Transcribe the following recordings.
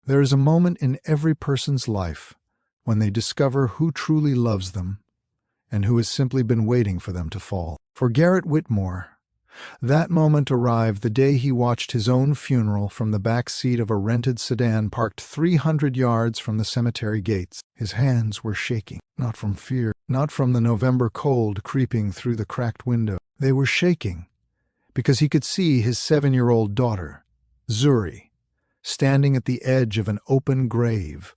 There is a moment in every person's life when they discover who truly loves them and who has simply been waiting for them to fall. For Garrett Whitmore, that moment arrived the day he watched his own funeral from the back seat of a rented sedan parked 300 yards from the cemetery gates. His hands were shaking, not from fear, not from the November cold creeping through the cracked window. They were shaking because he could see his 7-year-old daughter, Zuri, standing at the edge of an open grave,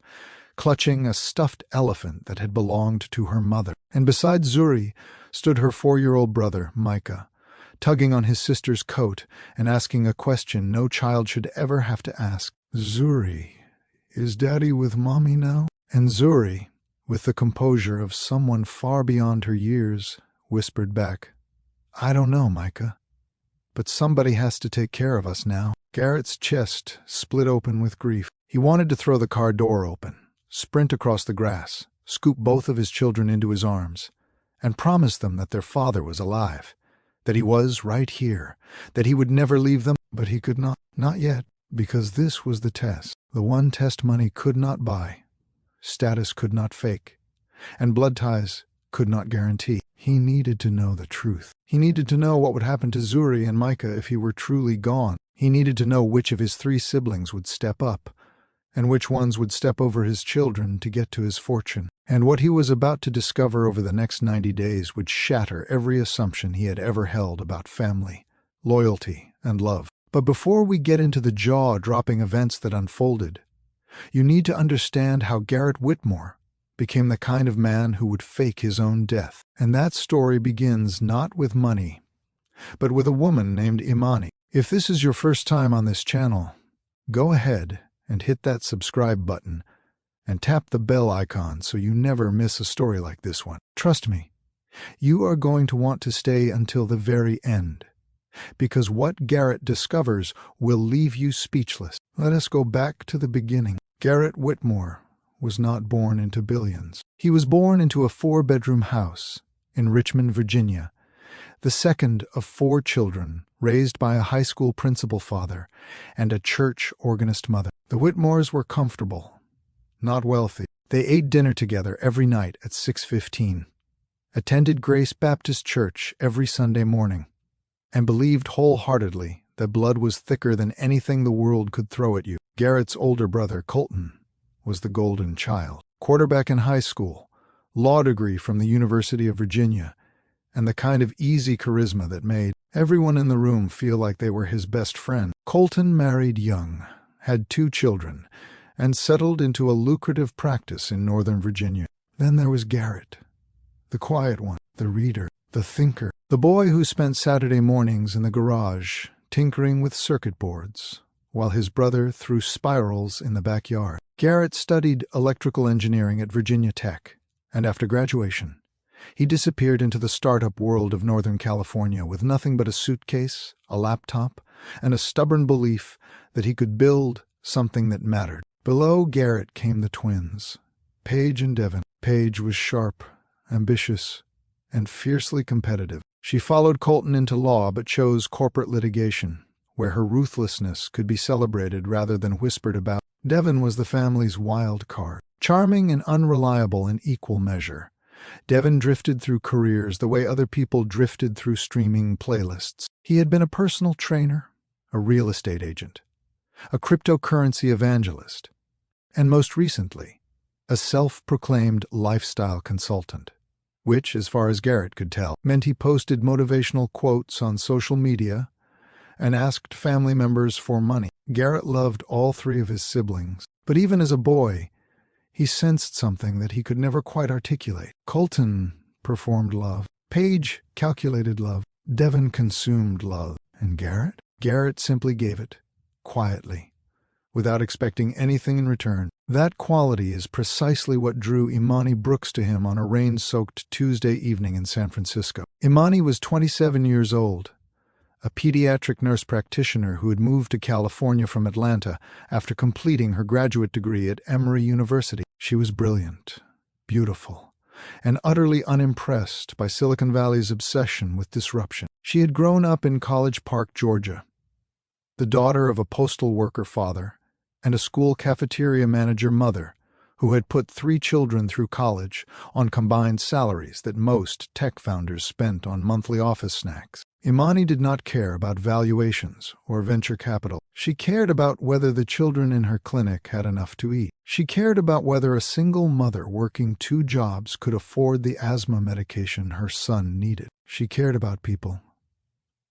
clutching a stuffed elephant that had belonged to her mother. And beside Zuri stood her 4-year-old brother, Micah, tugging on his sister's coat and asking a question no child should ever have to ask. "Zuri, is Daddy with Mommy now?" And Zuri, with the composure of someone far beyond her years, whispered back, "I don't know, Micah, but somebody has to take care of us now." Garrett's chest split open with grief. He wanted to throw the car door open, sprint across the grass, scoop both of his children into his arms, and promise them that their father was alive, that he was right here, that he would never leave them. But he could not yet, because this was the test, the one test money could not buy, status could not fake, and blood ties could not guarantee. He needed to know the truth. He needed to know what would happen to Zuri and Micah if he were truly gone. He needed to know which of his 3 siblings would step up, and which ones would step over his children to get to his fortune. And what he was about to discover over the next 90 days would shatter every assumption he had ever held about family, loyalty, and love. But before we get into the jaw-dropping events that unfolded, you need to understand how Garrett Whitmore became the kind of man who would fake his own death. And that story begins not with money, but with a woman named Imani. If this is your first time on this channel, go ahead and hit that subscribe button and tap the bell icon so you never miss a story like this one. Trust me, you are going to want to stay until the very end, because what Garrett discovers will leave you speechless. Let us go back to the beginning. Garrett Whitmore was not born into billions. He was born into a 4-bedroom house in Richmond, Virginia, the second of 4 children raised by a high school principal father and a church organist mother. The Whitmores were comfortable, not wealthy. They ate dinner together every night at 6:15, attended Grace Baptist Church every Sunday morning, and believed wholeheartedly that blood was thicker than anything the world could throw at you. Garrett's older brother, Colton, was the golden child. Quarterback in high school, law degree from the University of Virginia, and the kind of easy charisma that made everyone in the room feel like they were his best friend. Colton married young, had 2 children, and settled into a lucrative practice in Northern Virginia. Then there was Garrett, the quiet one, the reader, the thinker, the boy who spent Saturday mornings in the garage tinkering with circuit boards, while his brother threw spirals in the backyard. Garrett studied electrical engineering at Virginia Tech, and after graduation, he disappeared into the startup world of Northern California with nothing but a suitcase, a laptop, and a stubborn belief that he could build something that mattered. Below Garrett came the twins, Paige and Devin. Paige was sharp, ambitious, and fiercely competitive. She followed Colton into law but chose corporate litigation, where her ruthlessness could be celebrated rather than whispered about. Devin was the family's wild card, charming and unreliable in equal measure. Devin drifted through careers the way other people drifted through streaming playlists. He had been a personal trainer, a real estate agent, a cryptocurrency evangelist, and most recently, a self-proclaimed lifestyle consultant, which, as far as Garrett could tell, meant he posted motivational quotes on social media and asked family members for money. Garrett loved all 3 of his siblings, but even as a boy, he sensed something that he could never quite articulate. Colton performed love. Paige calculated love. Devin consumed love. And Garrett? Garrett simply gave it, quietly, without expecting anything in return. That quality is precisely what drew Imani Brooks to him on a rain-soaked Tuesday evening in San Francisco. Imani was 27 years old, a pediatric nurse practitioner who had moved to California from Atlanta after completing her graduate degree at Emory University. She was brilliant, beautiful, and utterly unimpressed by Silicon Valley's obsession with disruption. She had grown up in College Park, Georgia, the daughter of a postal worker father and a school cafeteria manager mother who had put 3 children through college on combined salaries that most tech founders spent on monthly office snacks. Imani did not care about valuations or venture capital. She cared about whether the children in her clinic had enough to eat. She cared about whether a single mother working 2 jobs could afford the asthma medication her son needed. She cared about people,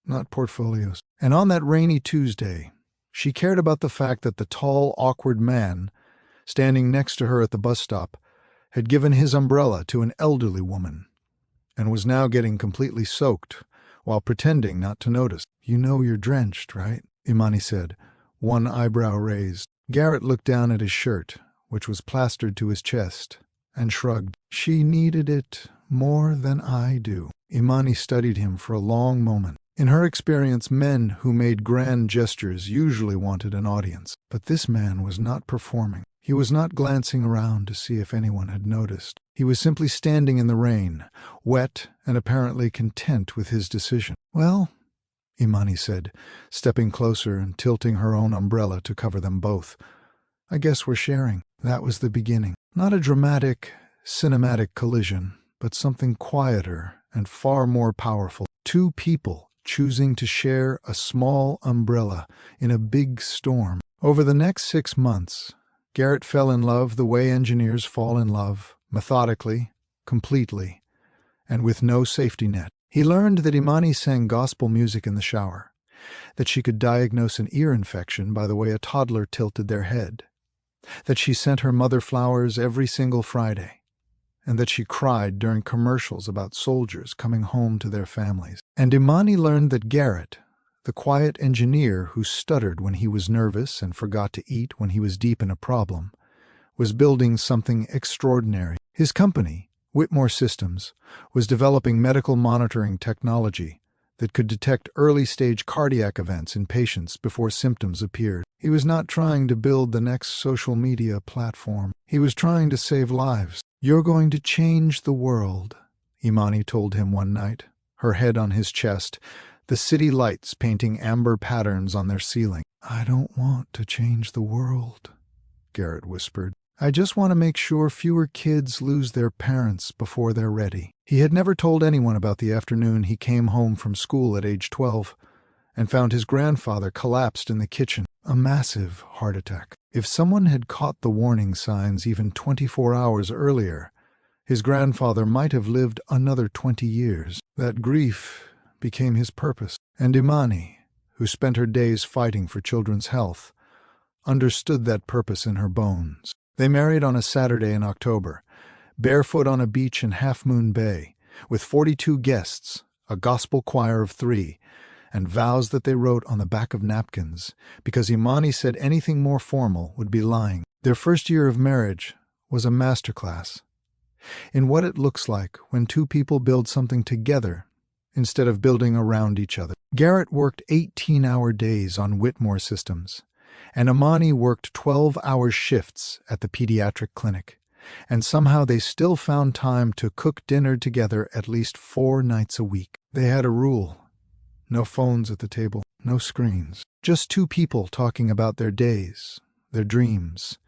not portfolios. And on that rainy Tuesday, she cared about the fact that the tall, awkward man standing next to her at the bus stop had given his umbrella to an elderly woman and was now getting completely soaked while pretending not to notice. "You know you're drenched, right?" Imani said, one eyebrow raised. Garrett looked down at his shirt, which was plastered to his chest, and shrugged. "She needed it more than I do." Imani studied him for a long moment. In her experience, men who made grand gestures usually wanted an audience. But this man was not performing. He was not glancing around to see if anyone had noticed. He was simply standing in the rain, wet and apparently content with his decision. "Well," Imani said, stepping closer and tilting her own umbrella to cover them both, "I guess we're sharing." That was the beginning. Not a dramatic, cinematic collision, but something quieter and far more powerful. 2 people choosing to share a small umbrella in a big storm. Over the next 6 months, Garrett fell in love the way engineers fall in love, methodically, completely, and with no safety net. He learned that Imani sang gospel music in the shower, that she could diagnose an ear infection by the way a toddler tilted their head, that she sent her mother flowers every single Friday, and that she cried during commercials about soldiers coming home to their families. And Imani learned that Garrett, the quiet engineer who stuttered when he was nervous and forgot to eat when he was deep in a problem, was building something extraordinary. His company, Whitmore Systems, was developing medical monitoring technology that could detect early-stage cardiac events in patients before symptoms appeared. He was not trying to build the next social media platform. He was trying to save lives. "You're going to change the world," Imani told him one night, her head on his chest, the city lights painting amber patterns on their ceiling. "I don't want to change the world," Garrett whispered. "I just want to make sure fewer kids lose their parents before they're ready." He had never told anyone about the afternoon he came home from school at age 12 and found his grandfather collapsed in the kitchen, a massive heart attack. If someone had caught the warning signs even 24 hours earlier, his grandfather might have lived another 20 years. That grief became his purpose. And Imani, who spent her days fighting for children's health, understood that purpose in her bones. They married on a Saturday in October, barefoot on a beach in Half Moon Bay, with 42 guests, a gospel choir of 3, and vows that they wrote on the back of napkins, because Imani said anything more formal would be lying. Their first year of marriage was a masterclass in what it looks like when 2 people build something together instead of building around each other. Garrett worked 18-hour days on Whitmore Systems, and Imani worked 12-hour shifts at the pediatric clinic, and somehow they still found time to cook dinner together at least 4 nights a week. They had a rule: no phones at the table, no screens. Just 2 people talking about their days, their dreams,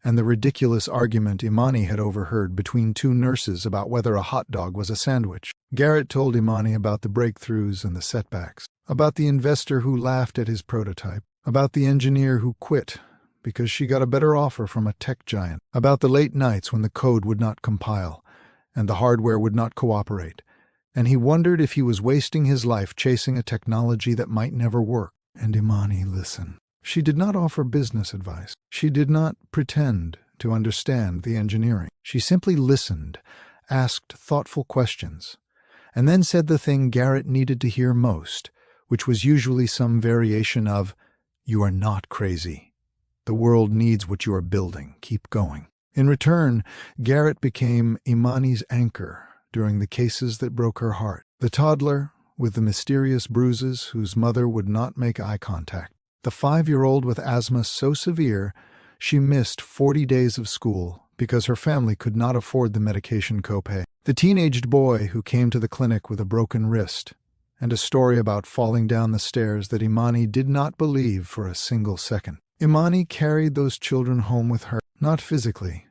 and the ridiculous argument Imani had overheard between 2 nurses about whether a hot dog was a sandwich. Garrett told Imani about the breakthroughs and the setbacks, about the investor who laughed at his prototype, about the engineer who quit because she got a better offer from a tech giant, about the late nights when the code would not compile and the hardware would not cooperate, and he wondered if he was wasting his life chasing a technology that might never work. And Imani listened. She did not offer business advice. She did not pretend to understand the engineering. She simply listened, asked thoughtful questions, and then said the thing Garrett needed to hear most, which was usually some variation of, "You are not crazy. The world needs what you are building. Keep going." In return, Garrett became Imani's anchor during the cases that broke her heart. The toddler with the mysterious bruises whose mother would not make eye contact. The 5-year-old with asthma so severe she missed 40 days of school because her family could not afford the medication copay. The teenaged boy who came to the clinic with a broken wrist, and a story about falling down the stairs that Imani did not believe for a single second. Imani carried those children home with her, not physically,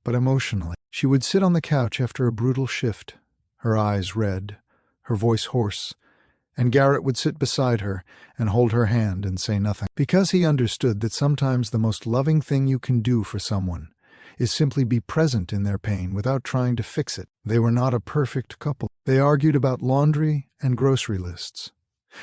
but emotionally. She would sit on the couch after a brutal shift, her eyes red, her voice hoarse, and Garrett would sit beside her and hold her hand and say nothing, because he understood that sometimes the most loving thing you can do for someone is simply be present in their pain without trying to fix it. They were not a perfect couple. They argued about laundry and grocery lists,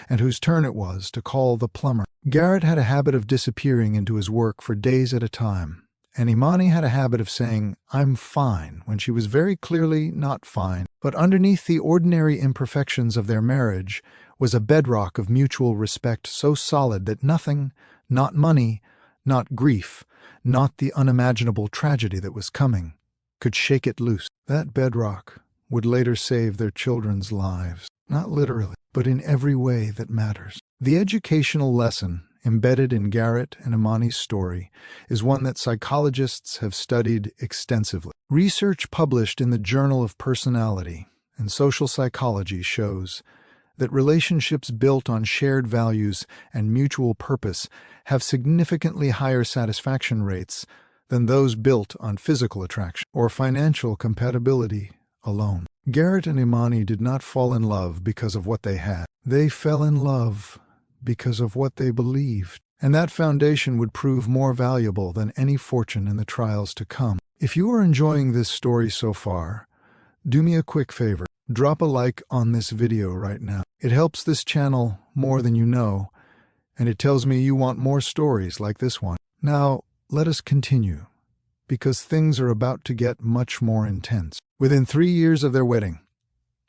and whose turn it was to call the plumber. Garrett had a habit of disappearing into his work for days at a time, and Imani had a habit of saying, "I'm fine," when she was very clearly not fine. But underneath the ordinary imperfections of their marriage was a bedrock of mutual respect so solid that nothing, not money, not grief, not the unimaginable tragedy that was coming, could shake it loose. That bedrock would later save their children's lives, not literally, but in every way that matters. The educational lesson embedded in Garrett and Imani's story is one that psychologists have studied extensively. Research published in the Journal of Personality and Social Psychology shows that relationships built on shared values and mutual purpose have significantly higher satisfaction rates than those built on physical attraction or financial compatibility alone. Garrett and Imani did not fall in love because of what they had. They fell in love because of what they believed, and that foundation would prove more valuable than any fortune in the trials to come. If you are enjoying this story so far, do me a quick favor. Drop a like on this video right now. It helps this channel more than you know, and it tells me you want more stories like this one. Now, let us continue, because things are about to get much more intense. Within 3 years of their wedding,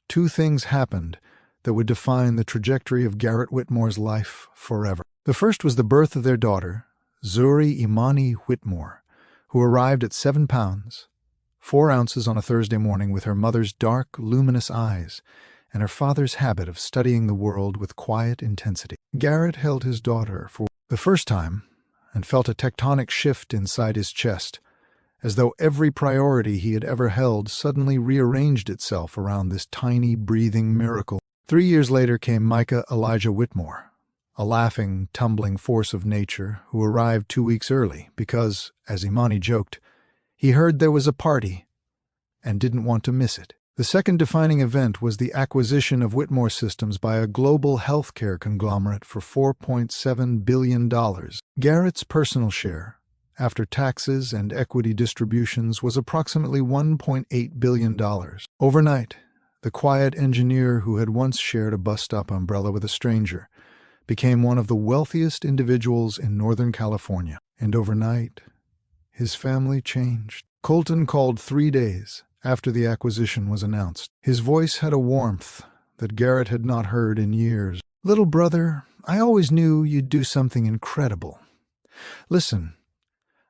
2 things happened that would define the trajectory of Garrett Whitmore's life forever. The first was the birth of their daughter, Zuri Imani Whitmore, who arrived at 7 pounds, 4 ounces on a Thursday morning with her mother's dark, luminous eyes and her father's habit of studying the world with quiet intensity. Garrett held his daughter for the first time and felt a tectonic shift inside his chest, as though every priority he had ever held suddenly rearranged itself around this tiny, breathing miracle. 3 years later came Micah Elijah Whitmore, a laughing, tumbling force of nature who arrived 2 weeks early because, as Imani joked, he heard there was a party and didn't want to miss it. The second defining event was the acquisition of Whitmore Systems by a global healthcare conglomerate for $4.7 billion. Garrett's personal share, after taxes and equity distributions, was approximately $1.8 billion. Overnight, the quiet engineer who had once shared a bus stop umbrella with a stranger became one of the wealthiest individuals in Northern California. And overnight, his family changed. Colton called 3 days after the acquisition was announced. His voice had a warmth that Garrett had not heard in years. "Little brother, I always knew you'd do something incredible. Listen,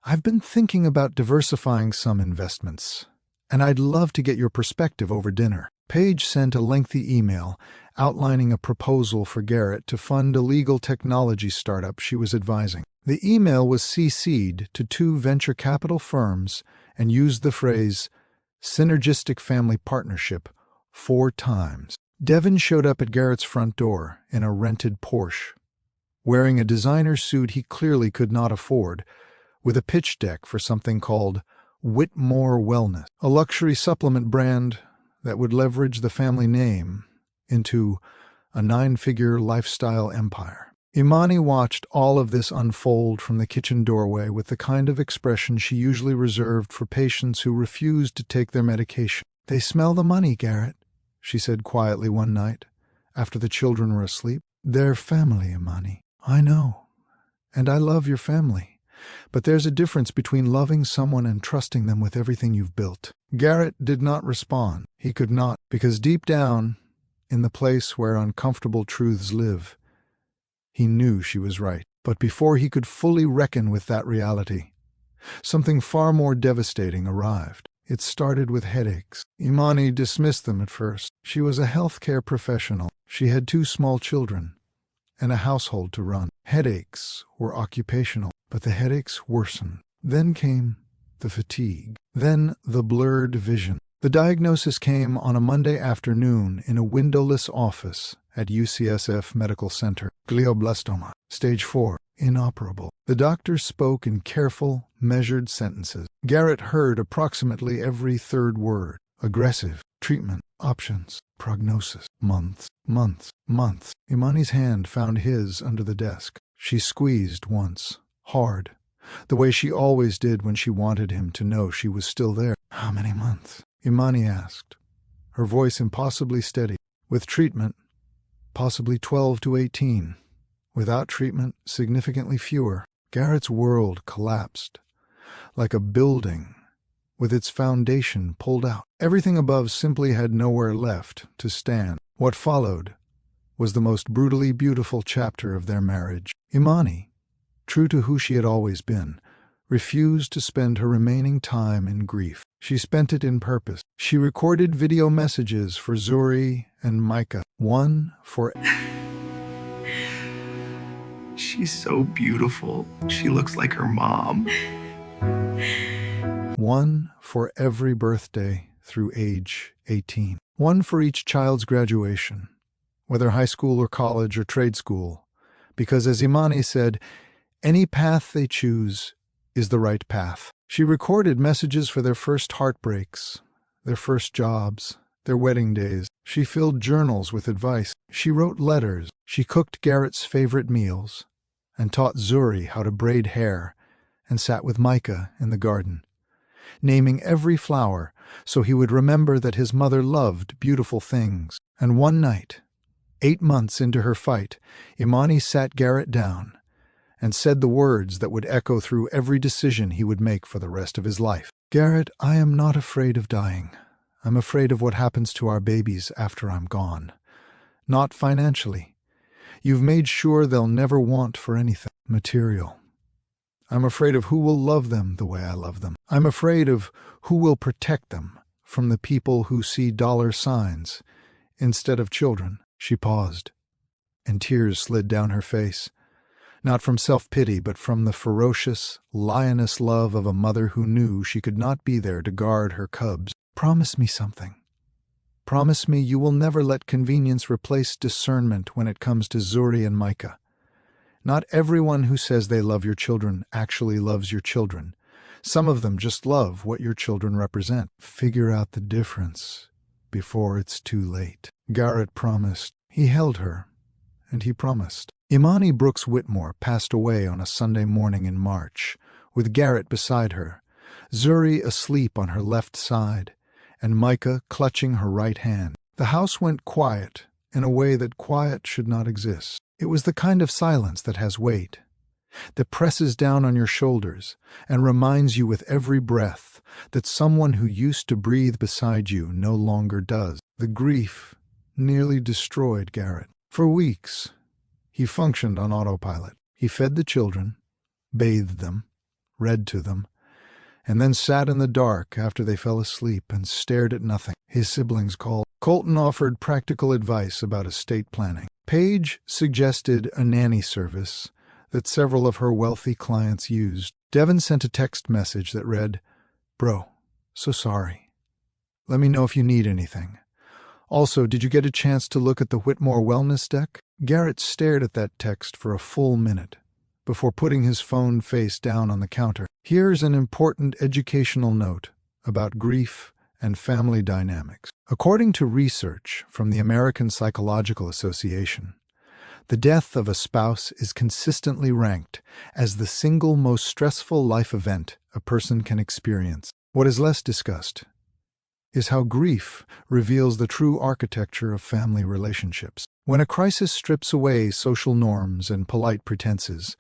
I've been thinking about diversifying some investments, and I'd love to get your perspective over dinner." Paige sent a lengthy email outlining a proposal for Garrett to fund a legal technology startup she was advising. The email was CC'd to 2 venture capital firms and used the phrase "synergistic family partnership" 4 times. Devin showed up at Garrett's front door in a rented Porsche, wearing a designer suit he clearly could not afford, with a pitch deck for something called Whitmore Wellness, a luxury supplement brand that would leverage the family name into a 9-figure lifestyle empire. Imani watched all of this unfold from the kitchen doorway with the kind of expression she usually reserved for patients who refused to take their medication. "They smell the money, Garrett," she said quietly one night, after the children were asleep. "They're family, Imani. I know. And I love your family. But there's a difference between loving someone and trusting them with everything you've built." Garrett did not respond. He could not, because deep down, in the place where uncomfortable truths live, he knew she was right. But before he could fully reckon with that reality, something far more devastating arrived. It started with headaches. Imani dismissed them at first. She was a healthcare professional. She had 2 small children and a household to run. Headaches were occupational, but the headaches worsened. Then came the fatigue. Then the blurred vision. The diagnosis came on a Monday afternoon in a windowless office at UCSF Medical Center. Glioblastoma. Stage 4. Inoperable. The doctor spoke in careful, measured sentences. Garrett heard approximately every third word. Aggressive. Treatment. Options. Prognosis. Months. Months. Months. Imani's hand found his under the desk. She squeezed once. Hard. The way she always did when she wanted him to know she was still there. How many months? Imani asked, her voice impossibly steady. With treatment, possibly 12 to 18. Without treatment, significantly fewer. Garrett's world collapsed, like a building with its foundation pulled out. Everything above simply had nowhere left to stand. What followed was the most brutally beautiful chapter of their marriage. Imani, true to who she had always been, refused to spend her remaining time in grief. She spent it in purpose. She recorded video messages for Zuri and Micah. One for... She's so beautiful. She looks like her mom. One for every birthday through age 18. One for each child's graduation, whether high school or college or trade school. Because as Imani said, any path they choose is the right path. She recorded messages for their first heartbreaks, their first jobs, their wedding days. She filled journals with advice. She wrote letters. She cooked Garrett's favorite meals and taught Zuri how to braid hair and sat with Micah in the garden, naming every flower so he would remember that his mother loved beautiful things. And one night, 8 months into her fight, Imani sat Garrett down and said the words that would echo through every decision he would make for the rest of his life. Garrett, I am not afraid of dying. I'm afraid of what happens to our babies after I'm gone. Not financially. You've made sure they'll never want for anything material. I'm afraid of who will love them the way I love them. I'm afraid of who will protect them from the people who see dollar signs instead of children. She paused, and tears slid down her face. Not from self-pity, but from the ferocious, lioness love of a mother who knew she could not be there to guard her cubs. Promise me something. Promise me you will never let convenience replace discernment when it comes to Zuri and Micah. Not everyone who says they love your children actually loves your children. Some of them just love what your children represent. Figure out the difference before it's too late. Garrett promised. He held her, and he promised. Imani Brooks Whitmore passed away on a Sunday morning in March, with Garrett beside her, Zuri asleep on her left side, and Micah clutching her right hand. The house went quiet in a way that quiet should not exist. It was the kind of silence that has weight, that presses down on your shoulders and reminds you with every breath that someone who used to breathe beside you no longer does. The grief nearly destroyed Garrett. For weeks, he functioned on autopilot. He fed the children, bathed them, read to them, and then sat in the dark after they fell asleep and stared at nothing. His siblings called. Colton offered practical advice about estate planning. Paige suggested a nanny service that several of her wealthy clients used. Devin sent a text message that read, "Bro, so sorry. Let me know if you need anything. Also, did you get a chance to look at the Whitmore wellness deck?" Garrett stared at that text for a full minute before putting his phone face down on the counter. Here's an important educational note about grief and family dynamics. According to research from the American Psychological Association, the death of a spouse is consistently ranked as the single most stressful life event a person can experience. What is less discussed is how grief reveals the true architecture of family relationships. When a crisis strips away social norms and polite pretenses,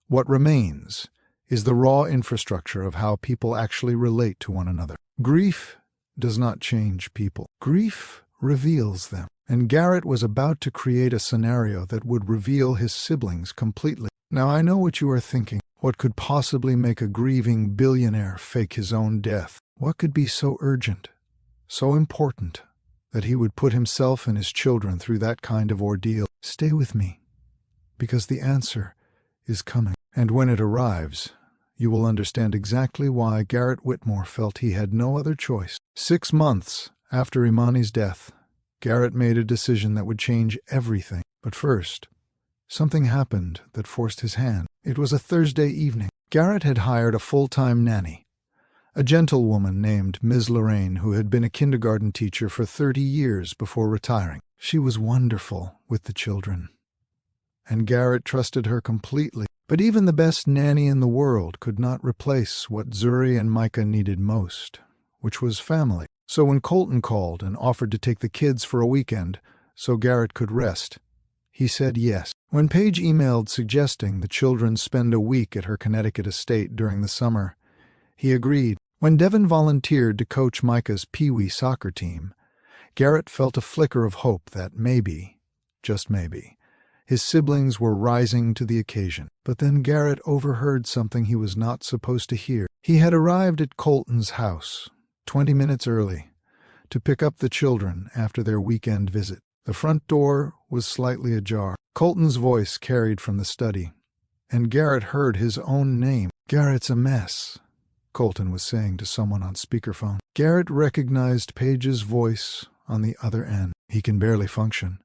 what remains is the raw infrastructure of how people actually relate to one another. Grief does not change people. Grief reveals them. And Garrett was about to create a scenario that would reveal his siblings completely. Now I know what you are thinking. What could possibly make a grieving billionaire fake his own death? What could be so urgent, so important, that he would put himself and his children through that kind of ordeal? Stay with me, because the answer is coming. And when it arrives, you will understand exactly why Garrett Whitmore felt he had no other choice. 6 months after Imani's death, Garrett made a decision that would change everything. But first, something happened that forced his hand. It was a Thursday evening. Garrett had hired a full-time nanny, a gentlewoman named Ms. Lorraine who had been a kindergarten teacher for 30 years before retiring. She was wonderful with the children, and Garrett trusted her completely. But even the best nanny in the world could not replace what Zuri and Micah needed most, which was family. So when Colton called and offered to take the kids for a weekend so Garrett could rest, he said yes. When Paige emailed suggesting the children spend a week at her Connecticut estate during the summer, he agreed. When Devin volunteered to coach Micah's Pee-wee soccer team, Garrett felt a flicker of hope that maybe, just maybe, his siblings were rising to the occasion. But then Garrett overheard something he was not supposed to hear. He had arrived at Colton's house 20 minutes early to pick up the children after their weekend visit. The front door was slightly ajar. Colton's voice carried from the study, and Garrett heard his own name. "Garrett's a mess," Colton was saying to someone on speakerphone. Garrett recognized Paige's voice on the other end. He can barely function.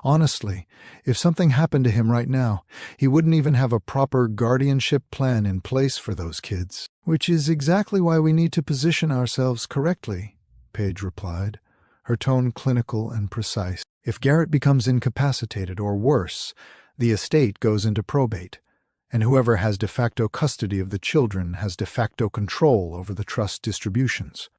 Honestly, if something happened to him right now, he wouldn't even have a proper guardianship plan in place for those kids. "Which is exactly why we need to position ourselves correctly," Paige replied, her tone clinical and precise. "If Garrett becomes incapacitated or worse, the estate goes into probate, and whoever has de facto custody of the children has de facto control over the trust distributions.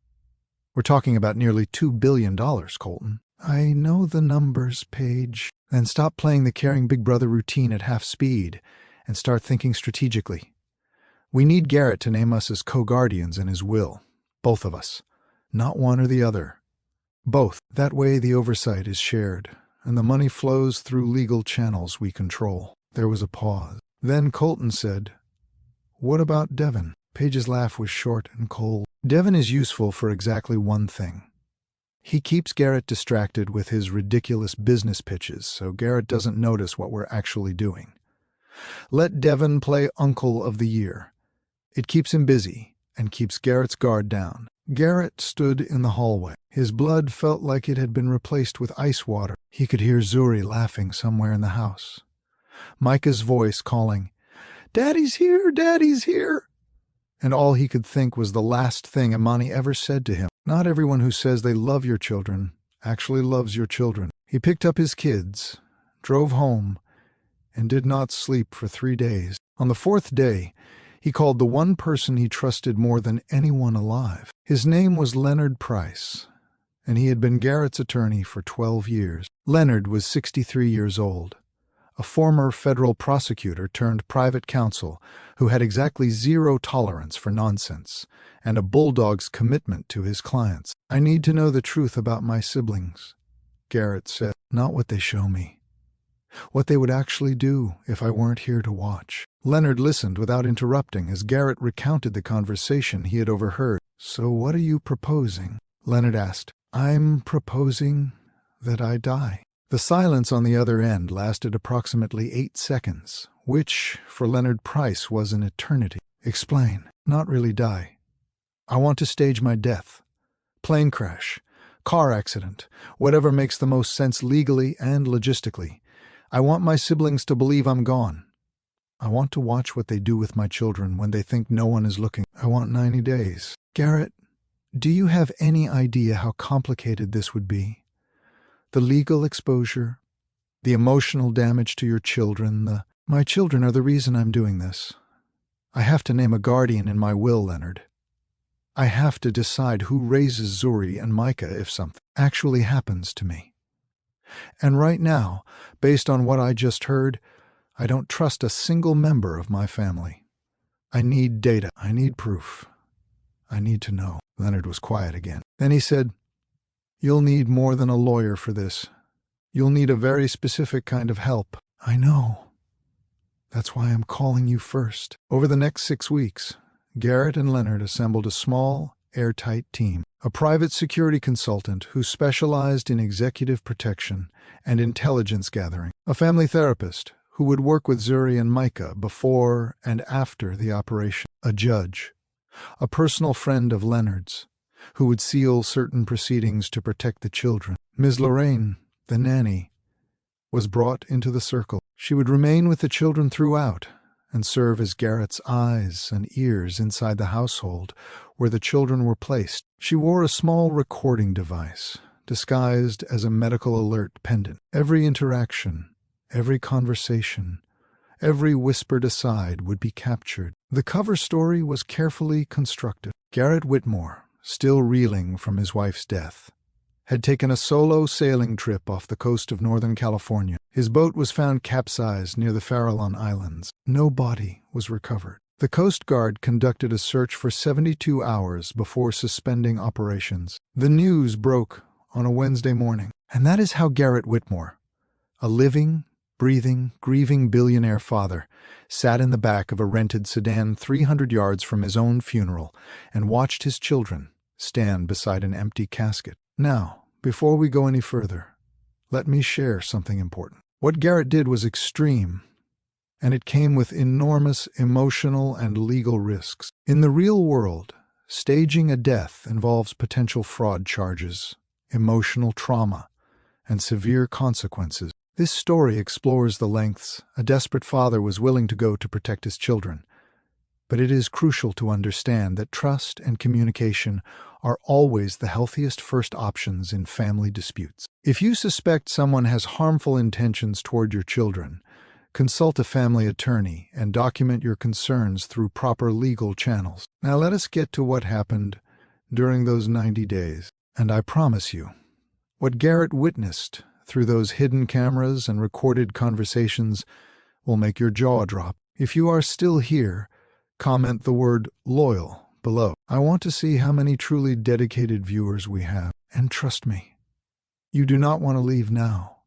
We're talking about nearly $2 billion, Colton." "I know the numbers, Paige." "Then stop playing the caring big brother routine at half speed and start thinking strategically. We need Garrett to name us as co-guardians in his will. Both of us. Not one or the other. Both. That way the oversight is shared, and the money flows through legal channels we control." There was a pause. Then Colton said, "What about Devin?" Paige's laugh was short and cold. "Devin is useful for exactly one thing. He keeps Garrett distracted with his ridiculous business pitches so Garrett doesn't notice what we're actually doing. Let Devin play Uncle of the Year. It keeps him busy and keeps Garrett's guard down." Garrett stood in the hallway. His blood felt like it had been replaced with ice water. He could hear Zuri laughing somewhere in the house, Micah's voice calling, "Daddy's here, Daddy's here." And all he could think was the last thing Imani ever said to him. Not everyone who says they love your children actually loves your children. He picked up his kids, drove home, and did not sleep for 3 days. On the 4th day, he called the one person he trusted more than anyone alive. His name was Leonard Price, and he had been Garrett's attorney for 12 years. Leonard was 63 years old, a former federal prosecutor turned private counsel who had exactly zero tolerance for nonsense and a bulldog's commitment to his clients. "I need to know the truth about my siblings," Garrett said. "Not what they show me. What they would actually do if I weren't here to watch." Leonard listened without interrupting as Garrett recounted the conversation he had overheard. "So what are you proposing?" Leonard asked. "I'm proposing that I die." The silence on the other end lasted approximately 8 seconds, which, for Leonard Price, was an eternity. "Explain." "Not really die. I want to stage my death. Plane crash, car accident, whatever makes the most sense legally and logistically. I want my siblings to believe I'm gone. I want to watch what they do with my children when they think no one is looking. I want 90 days. Garrett, do you have any idea how complicated this would be? The legal exposure, the emotional damage to your children, My children are the reason I'm doing this. I have to name a guardian in my will, Leonard. I have to decide who raises Zuri and Micah if something actually happens to me. And right now, based on what I just heard, I don't trust a single member of my family. I need data. I need proof. I need to know." Leonard was quiet again. Then he said, "You'll need more than a lawyer for this. You'll need a very specific kind of help." "I know. That's why I'm calling you first." Over the next 6 weeks, Garrett and Leonard assembled a small, airtight team. A private security consultant who specialized in executive protection and intelligence gathering. A family therapist who would work with Zuri and Micah before and after the operation. A judge. A personal friend of Leonard's. who would seal certain proceedings to protect the children. Ms. Lorraine, the nanny, was brought into the circle. She would remain with the children throughout and serve as Garrett's eyes and ears inside the household where the children were placed. She wore a small recording device, disguised as a medical alert pendant. Every interaction, every conversation, every whispered aside would be captured. The cover story was carefully constructed. Garrett Whitmore, still reeling from his wife's death, had taken a solo sailing trip off the coast of Northern California. His boat was found capsized near the Farallon Islands. No body was recovered. The Coast Guard conducted a search for 72 hours before suspending operations. The news broke on a Wednesday morning. And that is how Garrett Whitmore, a living, breathing, grieving billionaire father, sat in the back of a rented sedan 300 yards from his own funeral and watched his children stand beside an empty casket. Now, before we go any further, let me share something important. What Garrett did was extreme, and it came with enormous emotional and legal risks. In the real world, staging a death involves potential fraud charges, emotional trauma, and severe consequences. This story explores the lengths a desperate father was willing to go to protect his children. But it is crucial to understand that trust and communication are always the healthiest first options in family disputes. If you suspect someone has harmful intentions toward your children, consult a family attorney and document your concerns through proper legal channels. Now let us get to what happened during those 90 days. And I promise you, what Garrett witnessed through those hidden cameras and recorded conversations will make your jaw drop. If you are still here, comment the word loyal below. I want to see how many truly dedicated viewers we have. And trust me, you do not want to leave now,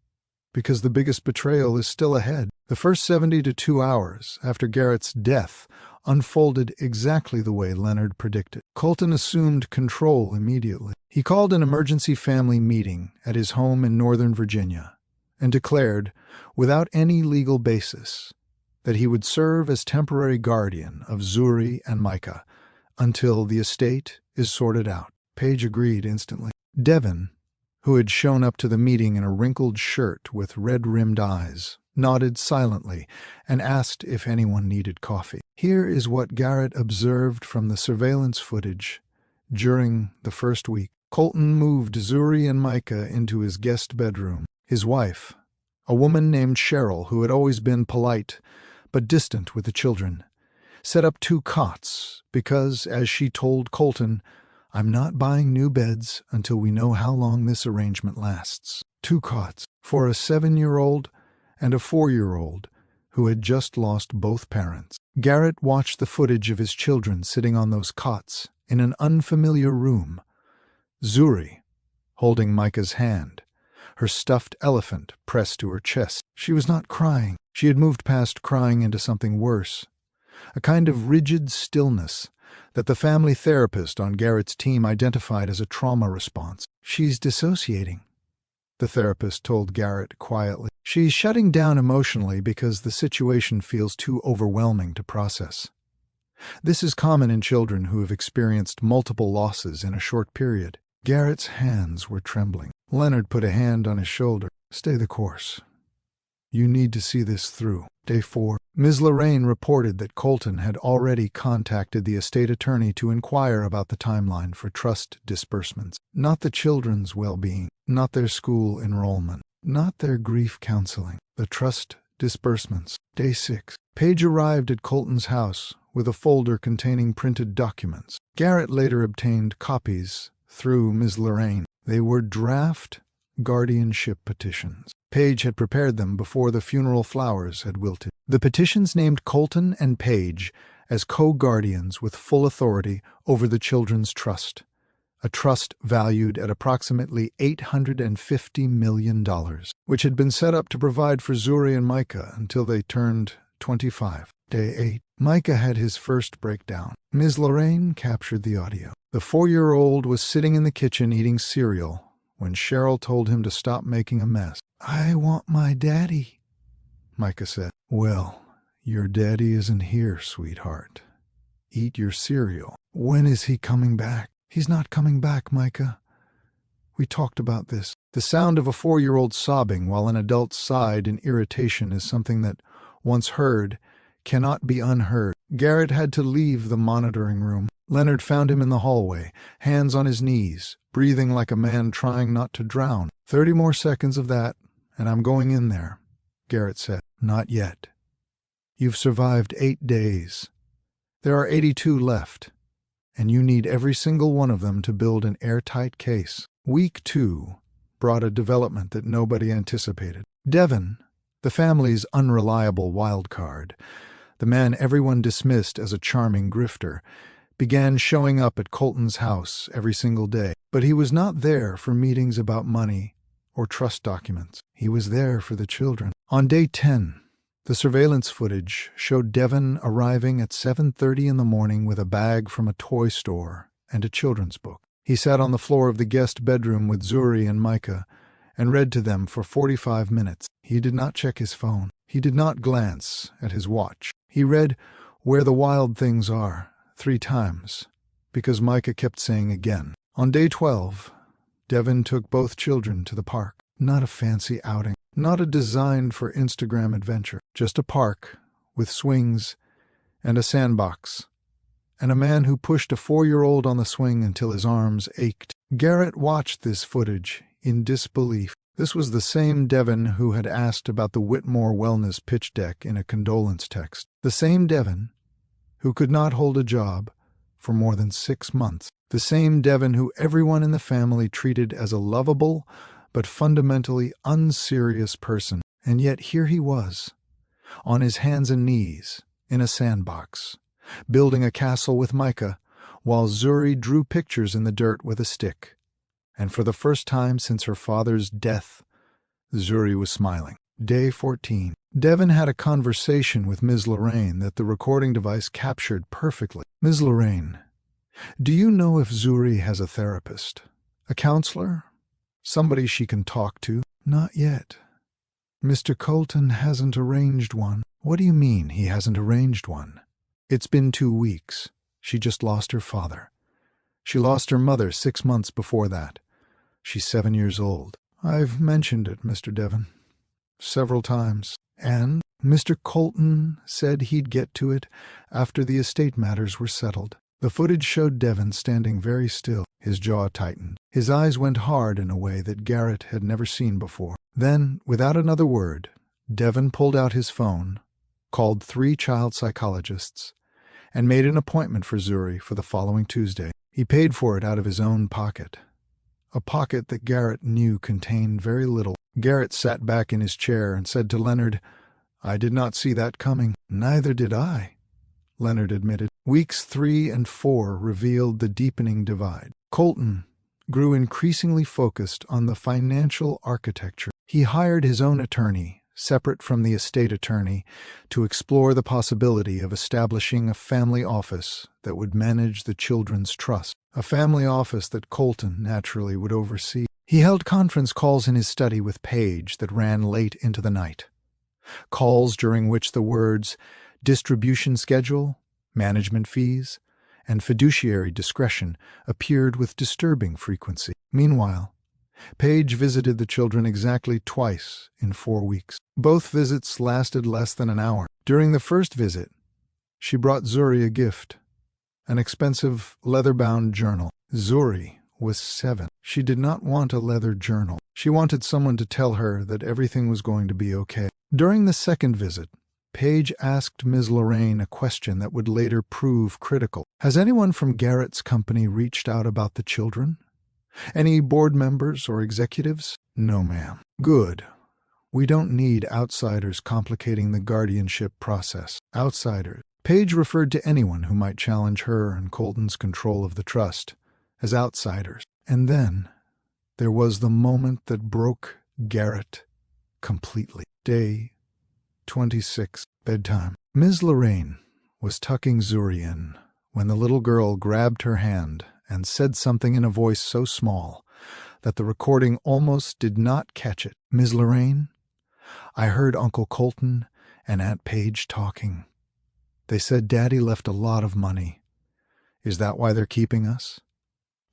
because the biggest betrayal is still ahead. The first 72 hours after Garrett's death unfolded exactly the way Leonard predicted. Colton assumed control immediately. He called an emergency family meeting at his home in Northern Virginia and declared, without any legal basis, that he would serve as temporary guardian of Zuri and Micah until the estate is sorted out. Paige agreed instantly. Devin, who had shown up to the meeting in a wrinkled shirt with red-rimmed eyes, nodded silently and asked if anyone needed coffee. Here is what Garrett observed from the surveillance footage during the first week. Colton moved Zuri and Micah into his guest bedroom. His wife, a woman named Cheryl who had always been polite but distant with the children, set up 2 cots because, as she told Colton, "I'm not buying new beds until we know how long this arrangement lasts." 2 cots for a 7-year-old and a 4-year-old who had just lost both parents. Garrett watched the footage of his children sitting on those cots in an unfamiliar room. Zuri, holding Micah's hand, her stuffed elephant pressed to her chest. She was not crying. She had moved past crying into something worse, a kind of rigid stillness that the family therapist on Garrett's team identified as a trauma response. "She's dissociating," the therapist told Garrett quietly. "She's shutting down emotionally because the situation feels too overwhelming to process." This is common in children who have experienced multiple losses in a short period. Garrett's hands were trembling. Leonard put a hand on his shoulder. "Stay the course. You need to see this through." Day 4. Ms. Lorraine reported that Colton had already contacted the estate attorney to inquire about the timeline for trust disbursements. Not the children's well-being, not their school enrollment, not their grief counseling. The trust disbursements. Day 6. Paige arrived at Colton's house with a folder containing printed documents. Garrett later obtained copies through Ms. Lorraine. They were draft guardianship petitions. Paige had prepared them before the funeral flowers had wilted. The petitions named Colton and Paige as co-guardians with full authority over the children's trust, a trust valued at approximately $850 million, which had been set up to provide for Zuri and Micah until they turned 25. Day 8. Micah had his first breakdown. Ms. Lorraine captured the audio. The 4-year-old was sitting in the kitchen eating cereal when Cheryl told him to stop making a mess. "I want my daddy," Micah said. "Well, your daddy isn't here, sweetheart. Eat your cereal." "When is he coming back?" He's not coming back, Micah. We talked about this. The sound of a 4-year-old sobbing while an adult sighed in irritation is something that, once heard, cannot be unheard. Garrett had to leave the monitoring room. Leonard found him in the hallway, hands on his knees, breathing like a man trying not to drown. 30 more seconds of that, and I'm going in there, Garrett said. Not yet. You've survived 8 days. There are 82 left, and you need every single one of them to build an airtight case. Week 2 brought a development that nobody anticipated. Devon, the family's unreliable wild card, the man everyone dismissed as a charming grifter, began showing up at Colton's house every single day. But he was not there for meetings about money or trust documents. He was there for the children. On day 10, the surveillance footage showed Devon arriving at 7:30 in the morning with a bag from a toy store and a children's book. He sat on the floor of the guest bedroom with Zuri and Micah and read to them for 45 minutes. He did not check his phone. He did not glance at his watch. He read "Where the Wild Things Are" 3 times, because Micah kept saying again. On day 12, Devon took both children to the park. Not a fancy outing, not a designed for Instagram adventure, just a park with swings and a sandbox, and a man who pushed a 4-year-old on the swing until his arms ached. Garrett watched this footage in disbelief. This was the same Devon who had asked about the Whitmore Wellness pitch deck in a condolence text. The same Devon who could not hold a job for more than 6 months. The same Devon who everyone in the family treated as a lovable but fundamentally unserious person. And yet here he was, on his hands and knees, in a sandbox, building a castle with Micah, while Zuri drew pictures in the dirt with a stick. And for the first time since her father's death, Zuri was smiling. Day 14. Devon had a conversation with Ms. Lorraine that the recording device captured perfectly. Ms. Lorraine, do you know if Zuri has a therapist? A counselor? Somebody she can talk to? Not yet. Mr. Colton hasn't arranged one. What do you mean he hasn't arranged one? It's been 2 weeks. She just lost her father. She lost her mother 6 months before that. She's 7 years old. I've mentioned it, Mr. Devon, several times. And Mr. Colton said he'd get to it after the estate matters were settled. The footage showed Devon standing very still. His jaw tightened. His eyes went hard in a way that Garrett had never seen before. Then, without another word, Devon pulled out his phone, called 3 child psychologists, and made an appointment for Zuri for the following Tuesday. He paid for it out of his own pocket, a pocket that Garrett knew contained very little. Garrett sat back in his chair and said to Leonard, "I did not see that coming." "Neither did I," Leonard admitted. Weeks 3 and 4 revealed the deepening divide. Colton grew increasingly focused on the financial architecture. He hired his own attorney, separate from the estate attorney, to explore the possibility of establishing a family office that would manage the children's trust, a family office that Colton naturally would oversee. He held conference calls in his study with Paige that ran late into the night, calls during which the words distribution schedule, management fees, and fiduciary discretion appeared with disturbing frequency. Meanwhile, Paige visited the children exactly twice in 4 weeks. Both visits lasted less than an hour. During the first visit, she brought Zuri a gift, an expensive leather-bound journal. Zuri was 7. She did not want a leather journal. She wanted someone to tell her that everything was going to be okay. During the second visit, Paige asked Ms. Lorraine a question that would later prove critical. "Has anyone from Garrett's company reached out about the children? Any board members or executives?" "No, ma'am." "Good. We don't need outsiders complicating the guardianship process." Outsiders. Paige referred to anyone who might challenge her and Colton's control of the trust as outsiders. And then there was the moment that broke Garrett completely. Day 26. Bedtime. Ms. Lorraine was tucking Zuri in when the little girl grabbed her hand and said something in a voice so small that the recording almost did not catch it. "Ms. Lorraine, I heard Uncle Colton and Aunt Paige talking. They said Daddy left a lot of money. Is that why they're keeping us?"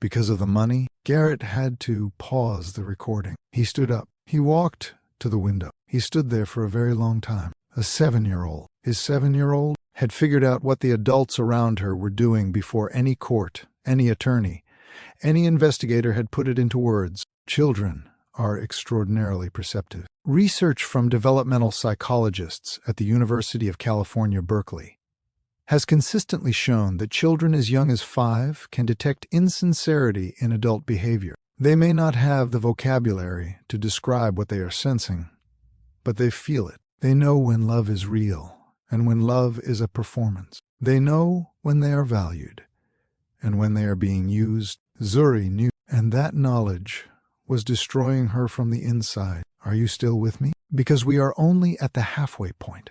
Because of the money, Garrett had to pause the recording. He stood up. He walked to the window. He stood there for a very long time. A 7-year-old. His 7-year-old had figured out what the adults around her were doing before any court, any attorney, any investigator had put it into words. Children are extraordinarily perceptive. Research from developmental psychologists at the University of California, Berkeley, has consistently shown that children as young as 5 can detect insincerity in adult behavior. They may not have the vocabulary to describe what they are sensing, but they feel it. They know when love is real and when love is a performance. They know when they are valued and when they are being used. Zuri knew, and that knowledge was destroying her from the inside. Are you still with me? Because we are only at the halfway point.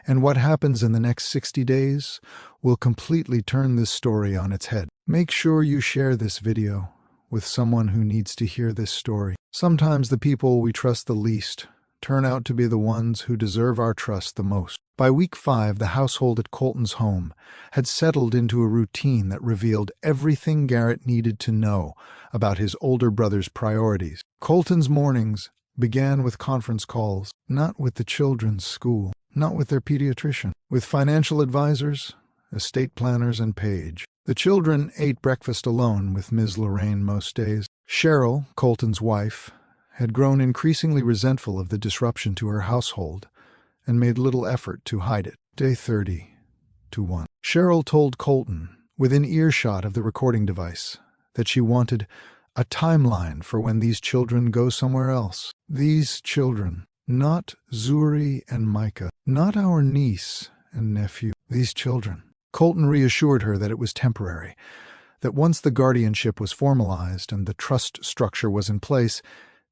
And what happens in the next 60 days will completely turn this story on its head. Make sure you share this video with someone who needs to hear this story. Sometimes the people we trust the least turn out to be the ones who deserve our trust the most. By week 5, the household at Colton's home had settled into a routine that revealed everything Garrett needed to know about his older brother's priorities. Colton's mornings began with conference calls, not with the children's school, not with their pediatrician, with financial advisors, estate planners, and Paige. The children ate breakfast alone with Ms. Lorraine most days. Cheryl, Colton's wife, had grown increasingly resentful of the disruption to her household and made little effort to hide it. Day 30-1. Cheryl told Colton, within earshot of the recording device, that she wanted a timeline for when these children go somewhere else. These children, not Zuri and Micah, not our niece and nephew. These children. Colton reassured her that it was temporary, that once the guardianship was formalized and the trust structure was in place,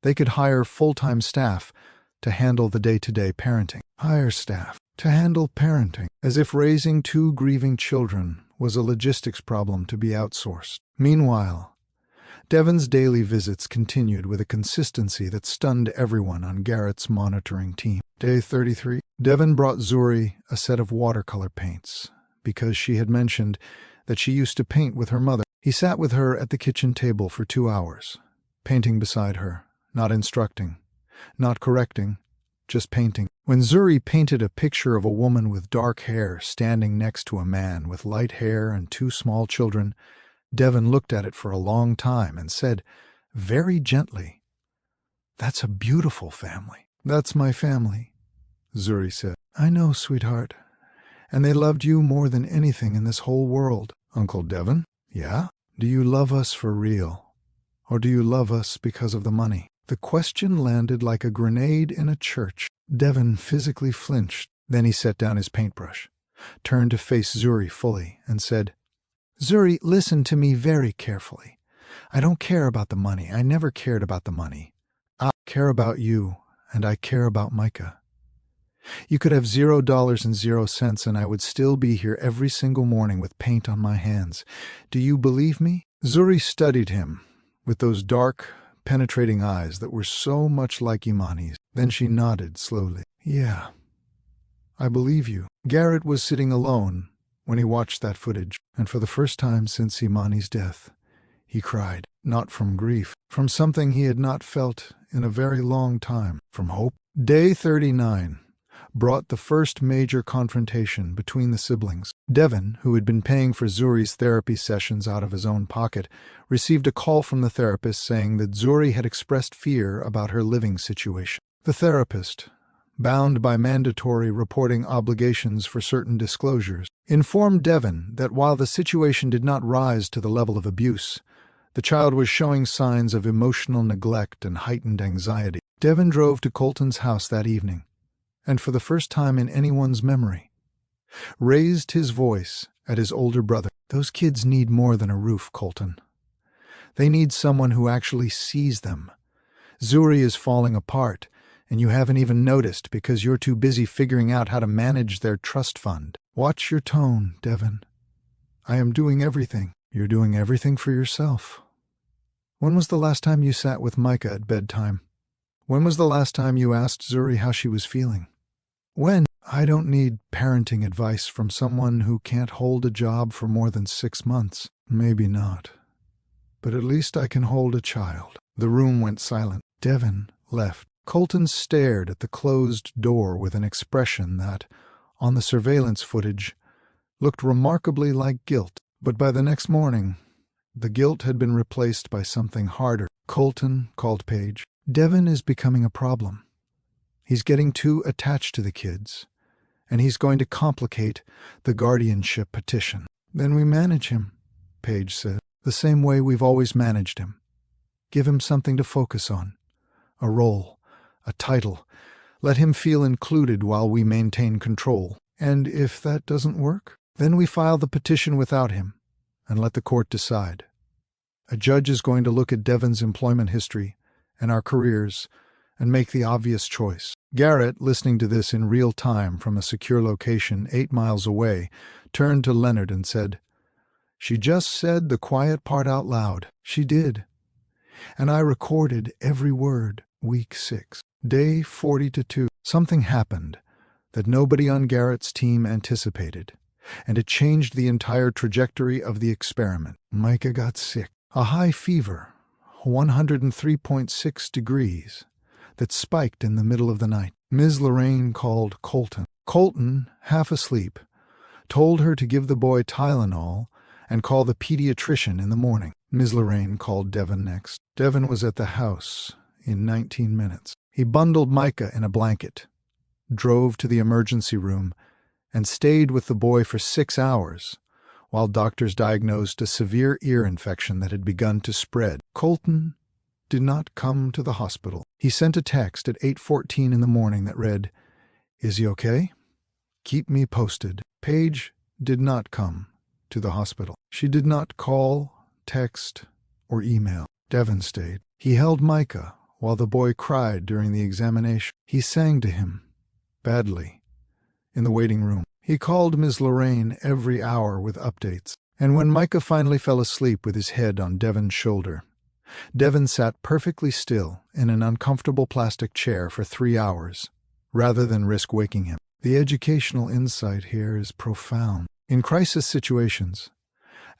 they could hire full-time staff to handle the day-to-day parenting. Hire staff to handle parenting, as if raising 2 grieving children was a logistics problem to be outsourced. Meanwhile, Devon's daily visits continued with a consistency that stunned everyone on Garrett's monitoring team. Day 33. Devon brought Zuri a set of watercolor paints because she had mentioned that she used to paint with her mother. He sat with her at the kitchen table for 2 hours, painting beside her, not instructing, not correcting, just painting. When Zuri painted a picture of a woman with dark hair standing next to a man with light hair and 2 small children, Devon looked at it for a long time and said, very gently, "That's a beautiful family." "That's my family," Zuri said. "I know, sweetheart. And they loved you more than anything in this whole world." "Uncle Devon?" "Yeah? Do you love us for real? Or do you love us because of the money?" The question landed like a grenade in a church. Devon physically flinched. Then he set down his paintbrush, turned to face Zuri fully, and said, "Zuri, listen to me very carefully. I don't care about the money. I never cared about the money. I care about you, and I care about Micah. You could have $0 and 0 cents, and I would still be here every single morning with paint on my hands. Do you believe me?" Zuri studied him with those dark, penetrating eyes that were so much like Imani's. Then she nodded slowly. "Yeah, I believe you." Garrett was sitting alone when he watched that footage, and for the first time since Imani's death, he cried, not from grief, from something he had not felt in a very long time, from hope. Day 39 brought the first major confrontation between the siblings. Devon, who had been paying for Zuri's therapy sessions out of his own pocket, received a call from the therapist saying that Zuri had expressed fear about her living situation. The therapist, bound by mandatory reporting obligations for certain disclosures, informed Devon that while the situation did not rise to the level of abuse, the child was showing signs of emotional neglect and heightened anxiety. Devon drove to Colton's house that evening, and for the first time in anyone's memory, raised his voice at his older brother. "Those kids need more than a roof, Colton. They need someone who actually sees them. Zuri is falling apart, and you haven't even noticed because you're too busy figuring out how to manage their trust fund. Watch your tone, Devon. I am doing everything." "You're doing everything for yourself. When was the last time you sat with Micah at bedtime? When was the last time you asked Zuri how she was feeling? When? I don't need parenting advice from someone who can't hold a job for more than 6 months." "Maybe not. but at least I can hold a child." The room went silent. Devin left. Colton stared at the closed door with an expression that, on the surveillance footage, looked remarkably like guilt. But by the next morning, the guilt had been replaced by something harder. "Colton," called Paige, "Devin is becoming a problem. He's getting too attached to the kids, and he's going to complicate the guardianship petition." "Then we manage him," Paige said, "the same way we've always managed him. Give him something to focus on. A role, a title. Let him feel included while we maintain control. And if that doesn't work, then we file the petition without him and let the court decide. A judge is going to look at Devin's employment history and our careers and make the obvious choice." Garrett, listening to this in real time from a secure location 8 miles away, turned to Leonard and said, "She just said the quiet part out loud." "She did. And I recorded every word." Week 6. Day 42. Something happened that nobody on Garrett's team anticipated, and it changed the entire trajectory of the experiment. Micah got sick. A high fever, 103.6 degrees, that spiked in the middle of the night. Ms. Lorraine called Colton. Colton, half asleep, told her to give the boy Tylenol and call the pediatrician in the morning. Ms. Lorraine called Devin next. Devin was at the house in 19 minutes. He bundled Micah in a blanket, drove to the emergency room, and stayed with the boy for 6 hours while doctors diagnosed a severe ear infection that had begun to spread. Colton did not come to the hospital. He sent a text at 8:14 in the morning that read, "Is he okay? Keep me posted." Paige did not come to the hospital. She did not call, text, or email. Devin stayed. He held Micah while the boy cried during the examination. He sang to him, badly, in the waiting room. He called Ms. Lorraine every hour with updates. And when Micah finally fell asleep with his head on Devin's shoulder, Devin sat perfectly still in an uncomfortable plastic chair for 3 hours, rather than risk waking him. The educational insight here is profound. In crisis situations,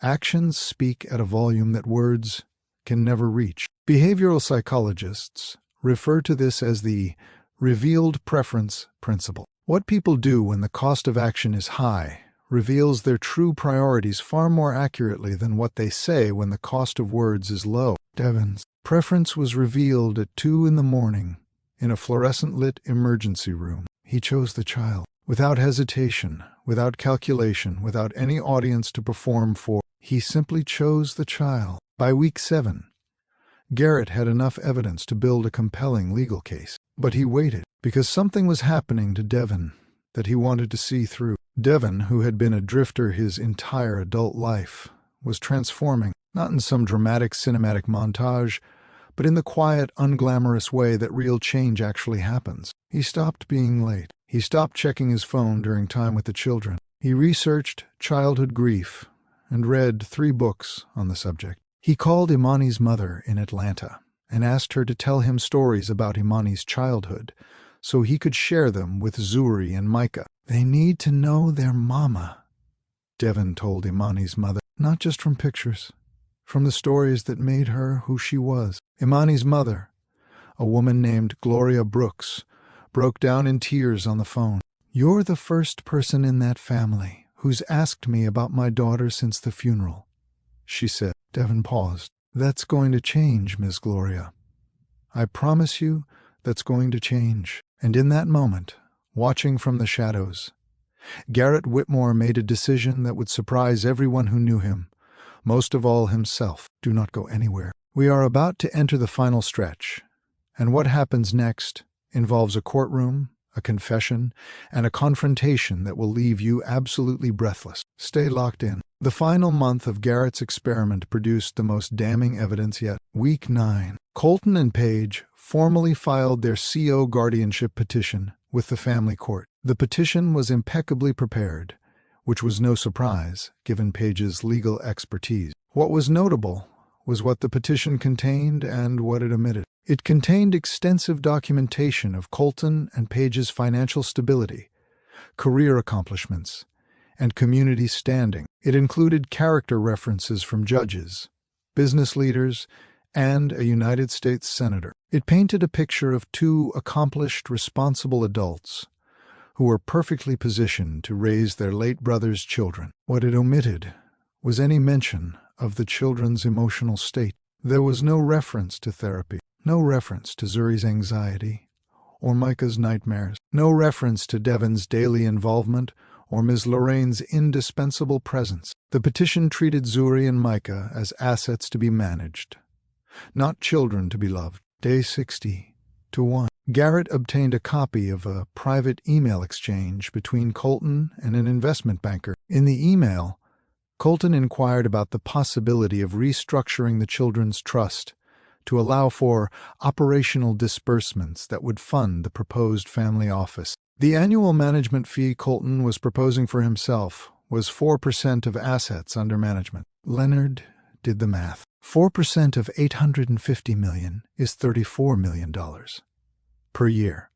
actions speak at a volume that words can never reach. Behavioral psychologists refer to this as the revealed preference principle. What people do when the cost of action is high reveals their true priorities far more accurately than what they say when the cost of words is low. Devin's preference was revealed at 2 in the morning in a fluorescent-lit emergency room. He chose the child. Without hesitation, without calculation, without any audience to perform for, he simply chose the child. By week 7, Garrett had enough evidence to build a compelling legal case. But he waited, because something was happening to Devin that he wanted to see through. Devin, who had been a drifter his entire adult life, was transforming, not in some dramatic cinematic montage, but in the quiet, unglamorous way that real change actually happens. He stopped being late. He stopped checking his phone during time with the children. He researched childhood grief and read 3 books on the subject. He called Imani's mother in Atlanta and asked her to tell him stories about Imani's childhood so he could share them with Zuri and Micah. "They need to know their mama," Devin told Imani's mother, "not just from pictures, from the stories that made her who she was." Imani's mother, a woman named Gloria Brooks, broke down in tears on the phone. "You're the first person in that family who's asked me about my daughter since the funeral," she said. Devin paused. "That's going to change, Miss Gloria. I promise you that's going to change." And in that moment, watching from the shadows, Garrett Whitmore made a decision that would surprise everyone who knew him, most of all himself. Do not go anywhere. We are about to enter the final stretch, and what happens next involves a courtroom, a confession, and a confrontation that will leave you absolutely breathless. Stay locked in. The final month of Garrett's experiment produced the most damning evidence yet. Week 9. Colton and Paige formally filed their CO guardianship petition with the family court. The petition was impeccably prepared, which was no surprise given Paige's legal expertise. What was notable was what the petition contained and what it omitted. It contained extensive documentation of Colton and Paige's financial stability, career accomplishments, and community standing. It included character references from judges, business leaders, and a United States senator. It painted a picture of two accomplished, responsible adults who were perfectly positioned to raise their late brother's children. What it omitted was any mention of the children's emotional state. There was no reference to therapy, no reference to Zuri's anxiety or Micah's nightmares, no reference to Devon's daily involvement or Ms. Lorraine's indispensable presence. The petition treated Zuri and Micah as assets to be managed, not children to be loved. Day 60-1. Garrett obtained a copy of a private email exchange between Colton and an investment banker. In the email, Colton inquired about the possibility of restructuring the children's trust to allow for operational disbursements that would fund the proposed family office. The annual management fee Colton was proposing for himself was 4% of assets under management. Leonard did the math. 4% of $850 million is $34 million per year.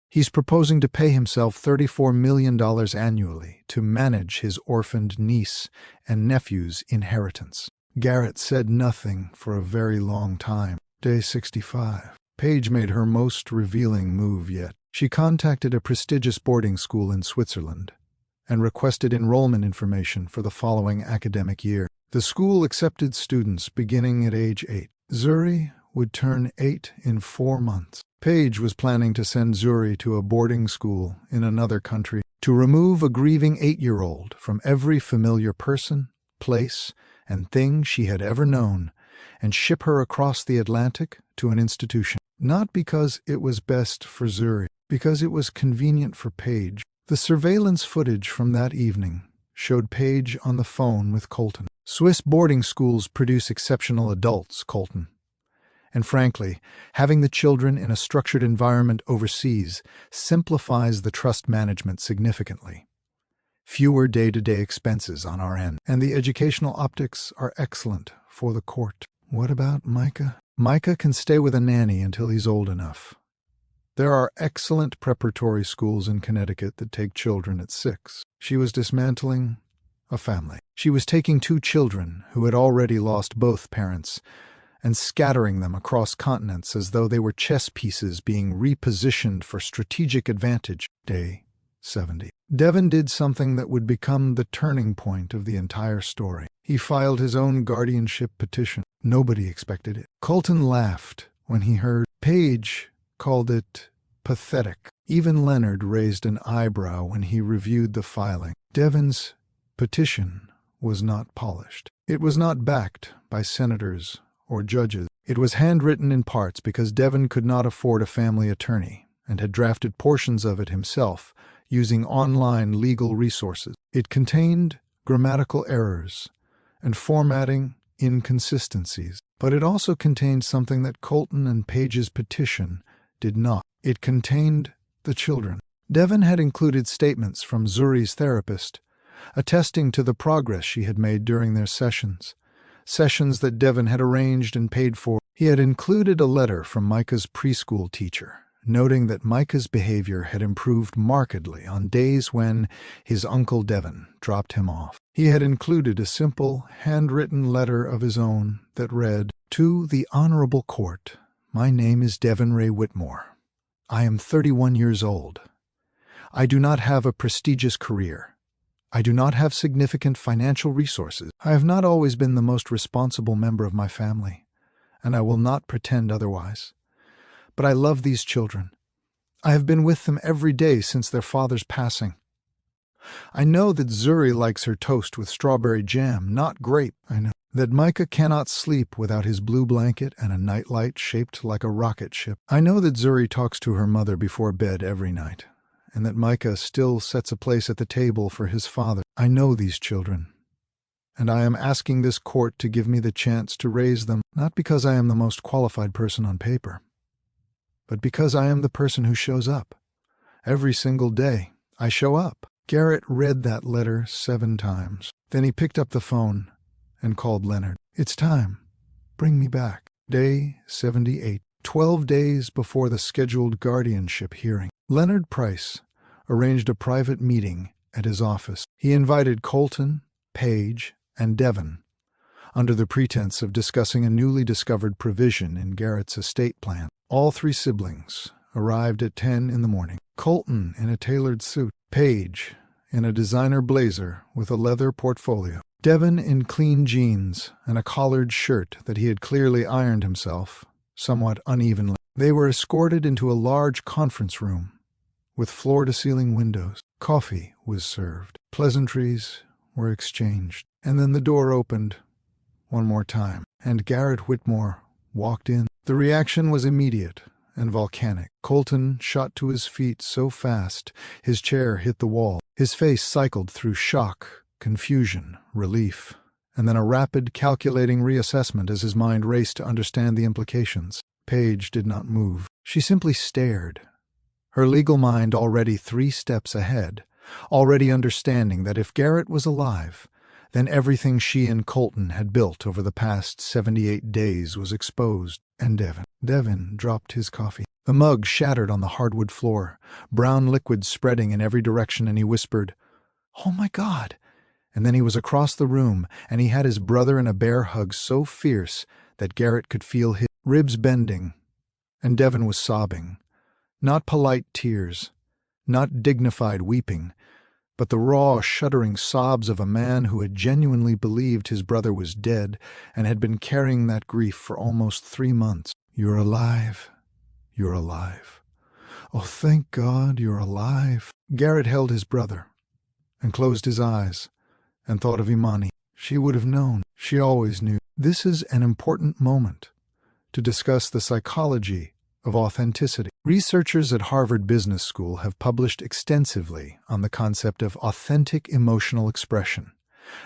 He's proposing to pay himself $34 million annually to manage his orphaned niece and nephew's inheritance. Garrett said nothing for a very long time. Day 65. Paige made her most revealing move yet. She contacted a prestigious boarding school in Switzerland and requested enrollment information for the following academic year. The school accepted students beginning at age 8. Zuri would turn 8 in 4 months. Paige was planning to send Zuri to a boarding school in another country to remove a grieving 8-year-old from every familiar person, place, and thing she had ever known and ship her across the Atlantic to an institution. Not because it was best for Zuri, because it was convenient for Paige. The surveillance footage from that evening showed Paige on the phone with Colton. Swiss boarding schools produce exceptional adults, Colton. And frankly, having the children in a structured environment overseas simplifies the trust management significantly. Fewer day-to-day expenses on our end, and the educational optics are excellent for the court. What about Micah? Micah can stay with a nanny until he's old enough. There are excellent preparatory schools in Connecticut that take children at 6. She was dismantling a family. She was taking 2 children who had already lost both parents and scattering them across continents as though they were chess pieces being repositioned for strategic advantage. Day 70. Devon did something that would become the turning point of the entire story. He filed his own guardianship petition. Nobody expected it. Colton laughed when he heard. Paige called it pathetic. Even Leonard raised an eyebrow when he reviewed the filing. Devon's petition was not polished. It was not backed by senators or judges. It was handwritten in parts because Devon could not afford a family attorney and had drafted portions of it himself using online legal resources. It contained grammatical errors and formatting inconsistencies, but it also contained something that Colton and Paige's petition did not. It contained the children. Devon had included statements from Zuri's therapist attesting to the progress she had made during their sessions that Devon had arranged and paid for. He had included a letter from Micah's preschool teacher, noting that Micah's behavior had improved markedly on days when his uncle Devon dropped him off. He had included a simple, handwritten letter of his own that read, "To the Honorable Court, my name is Devon Ray Whitmore. I am 31 years old. I do not have a prestigious career. I do not have significant financial resources. I have not always been the most responsible member of my family, and I will not pretend otherwise. But I love these children. I have been with them every day since their father's passing. I know that Zuri likes her toast with strawberry jam, not grape. I know that Micah cannot sleep without his blue blanket and a nightlight shaped like a rocket ship. I know that Zuri talks to her mother before bed every night, and that Micah still sets a place at the table for his father. I know these children, and I am asking this court to give me the chance to raise them, not because I am the most qualified person on paper, but because I am the person who shows up. Every single day, I show up." Garrett read that letter 7 times. Then he picked up the phone and called Leonard. "It's time. Bring me back." Day 78. 12 days before the scheduled guardianship hearing, Leonard Price arranged a private meeting at his office. He invited Colton, Paige, and Devon under the pretense of discussing a newly discovered provision in Garrett's estate plan. All three siblings arrived at 10 in the morning. Colton in a tailored suit, Paige in a designer blazer with a leather portfolio, Devin in clean jeans and a collared shirt that he had clearly ironed himself, somewhat unevenly. They were escorted into a large conference room with floor-to-ceiling windows. Coffee was served. Pleasantries were exchanged. And then the door opened one more time, and Garrett Whitmore walked in. The reaction was immediate and volcanic. Colton shot to his feet so fast his chair hit the wall. His face cycled through shock, confusion, relief, and then a rapid, calculating reassessment as his mind raced to understand the implications. Paige did not move. She simply stared, her legal mind already 3 steps ahead, already understanding that if Garrett was alive, then everything she and Colton had built over the past 78 days was exposed. And Devin dropped his coffee. The mug shattered on the hardwood floor, brown liquid spreading in every direction, and he whispered, "Oh my God!" And then he was across the room, and he had his brother in a bear hug so fierce that Garrett could feel his ribs bending. And Devin was sobbing. Not polite tears, not dignified weeping, but the raw, shuddering sobs of a man who had genuinely believed his brother was dead and had been carrying that grief for almost 3 months. "You're alive. You're alive. Oh, thank God you're alive." Garrett held his brother and closed his eyes and thought of Imani. She would have known. She always knew. This is an important moment to discuss the psychology of authenticity. Researchers at Harvard Business School have published extensively on the concept of authentic emotional expression,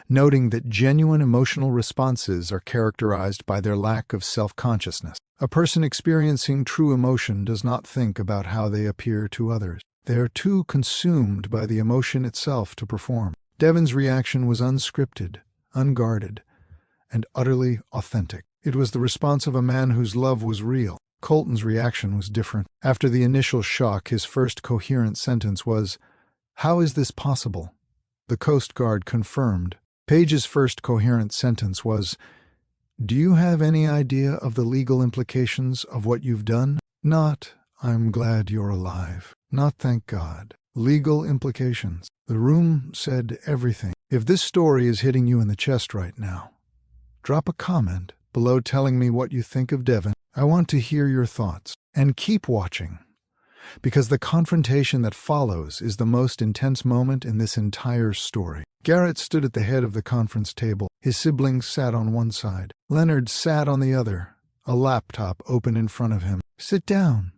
noting that genuine emotional responses are characterized by their lack of self-consciousness. A person experiencing true emotion does not think about how they appear to others. They are too consumed by the emotion itself to perform. Devin's reaction was unscripted, unguarded, and utterly authentic. It was the response of a man whose love was real. Colton's reaction was different. After the initial shock, his first coherent sentence was, "How is this possible?" The Coast Guard confirmed. Paige's first coherent sentence was, "Do you have any idea of the legal implications of what you've done?" Not, "I'm glad you're alive." Not, "Thank God." Legal implications. The room said everything. If this story is hitting you in the chest right now, drop a comment below telling me what you think of Devin. I want to hear your thoughts. And keep watching, because the confrontation that follows is the most intense moment in this entire story. Garrett stood at the head of the conference table. His siblings sat on one side. Leonard sat on the other, a laptop open in front of him. "Sit down,"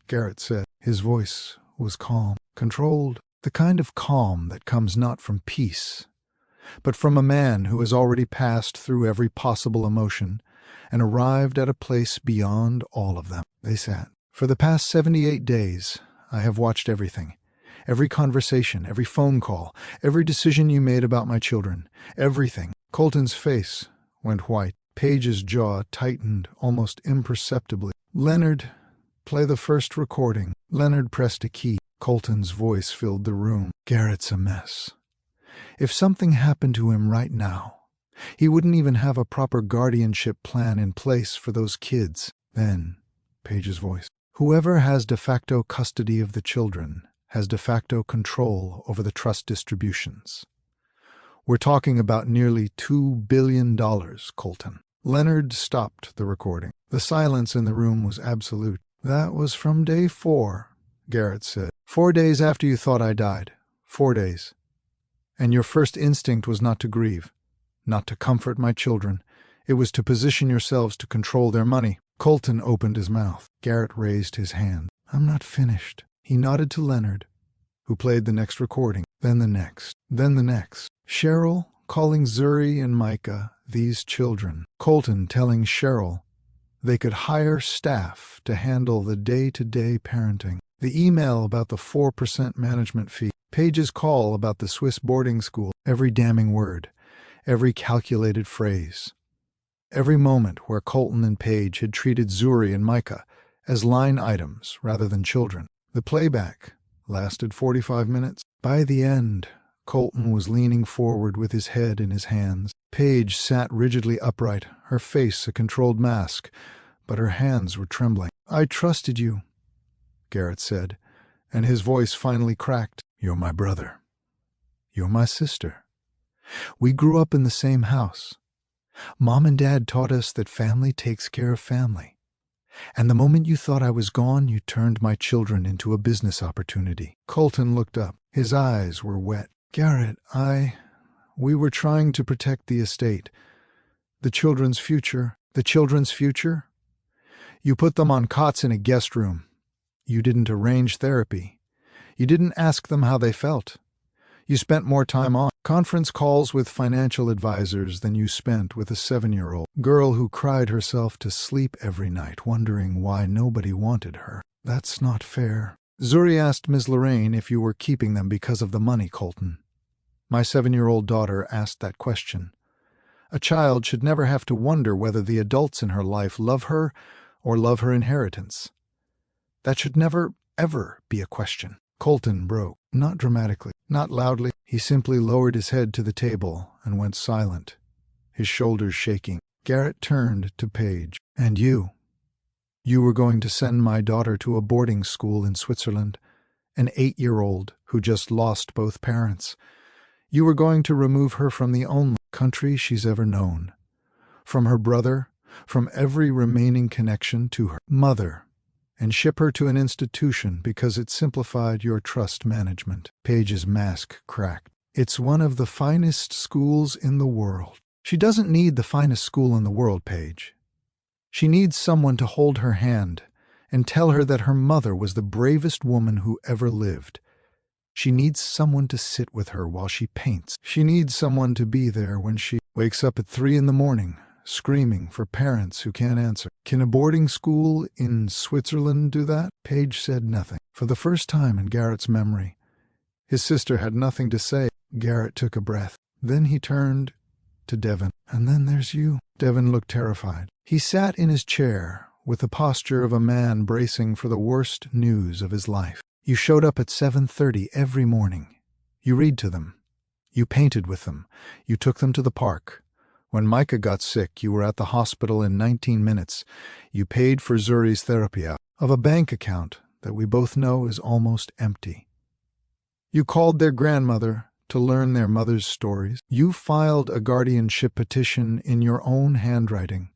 Garrett said. His voice was calm, controlled, the kind of calm that comes not from peace, but from a man who has already passed through every possible emotion and arrived at a place beyond all of them. They sat. "For the past 78 days, I have watched everything. Every conversation, every phone call, every decision you made about my children. Everything." Colton's face went white. Paige's jaw tightened almost imperceptibly. "Leonard, play the first recording." Leonard pressed a key. Colton's voice filled the room. "Garrett's a mess. If something happened to him right now, he wouldn't even have a proper guardianship plan in place for those kids." Then, Paige's voice, "Whoever has de facto custody of the children has de facto control over the trust distributions. We're talking about nearly $2 billion, Colton." Leonard stopped the recording. The silence in the room was absolute. "That was from day 4, Garrett said. 4 days after you thought I died. 4 days. And your first instinct was not to grieve, not to comfort my children. It was to position yourselves to control their money." Colton opened his mouth. Garrett raised his hand. "I'm not finished." He nodded to Leonard, who played the next recording, then the next, then the next. Cheryl calling Zuri and Micah these children. Colton telling Cheryl they could hire staff to handle the day-to-day parenting. The email about the 4% management fee. Paige's call about the Swiss boarding school. Every damning word, every calculated phrase. Every moment where Colton and Paige had treated Zuri and Micah as line items rather than children. The playback lasted 45 minutes. By the end, Colton was leaning forward with his head in his hands. Paige sat rigidly upright, her face a controlled mask, but her hands were trembling. "I trusted you," Garrett said, and his voice finally cracked. "You're my brother. You're my sister. We grew up in the same house. Mom and Dad taught us that family takes care of family. And the moment you thought I was gone, you turned my children into a business opportunity." Colton looked up. His eyes were wet. "Garrett, we were trying to protect the estate. The children's future. The children's future? You put them on cots in a guest room. You didn't arrange therapy. You didn't ask them how they felt. You spent more time on conference calls with financial advisors than you spent with a 7-year-old girl who cried herself to sleep every night, wondering why nobody wanted her. That's not fair." "Zuri asked Ms. Lorraine if you were keeping them because of the money, Colton. My 7-year-old daughter asked that question. A child should never have to wonder whether the adults in her life love her or love her inheritance. That should never, ever be a question." Colton broke, not dramatically, not loudly. He simply lowered his head to the table and went silent, his shoulders shaking. Garrett turned to Paige. "And you? You were going to send my daughter to a boarding school in Switzerland, an 8-year-old who just lost both parents. You were going to remove her from the only country she's ever known, from her brother, from every remaining connection to her mother, and ship her to an institution because it simplified your trust management." Paige's mask cracked. "It's one of the finest schools in the world." "She doesn't need the finest school in the world, Paige. She needs someone to hold her hand and tell her that her mother was the bravest woman who ever lived. She needs someone to sit with her while she paints. She needs someone to be there when she wakes up at 3 in the morning, screaming for parents who can't answer." "Can a boarding school in Switzerland do that?" Paige said nothing. For the first time in Garrett's memory, his sister had nothing to say. Garrett took a breath. Then he turned to Devon. "And then there's you." Devon looked terrified. He sat in his chair with the posture of a man bracing for the worst news of his life. "You showed up at 7:30 every morning. You read to them. You painted with them. You took them to the park. When Micah got sick, you were at the hospital in 19 minutes. You paid for Zuri's therapy out of a bank account that we both know is almost empty. You called their grandmother to learn their mother's stories. You filed a guardianship petition in your own handwriting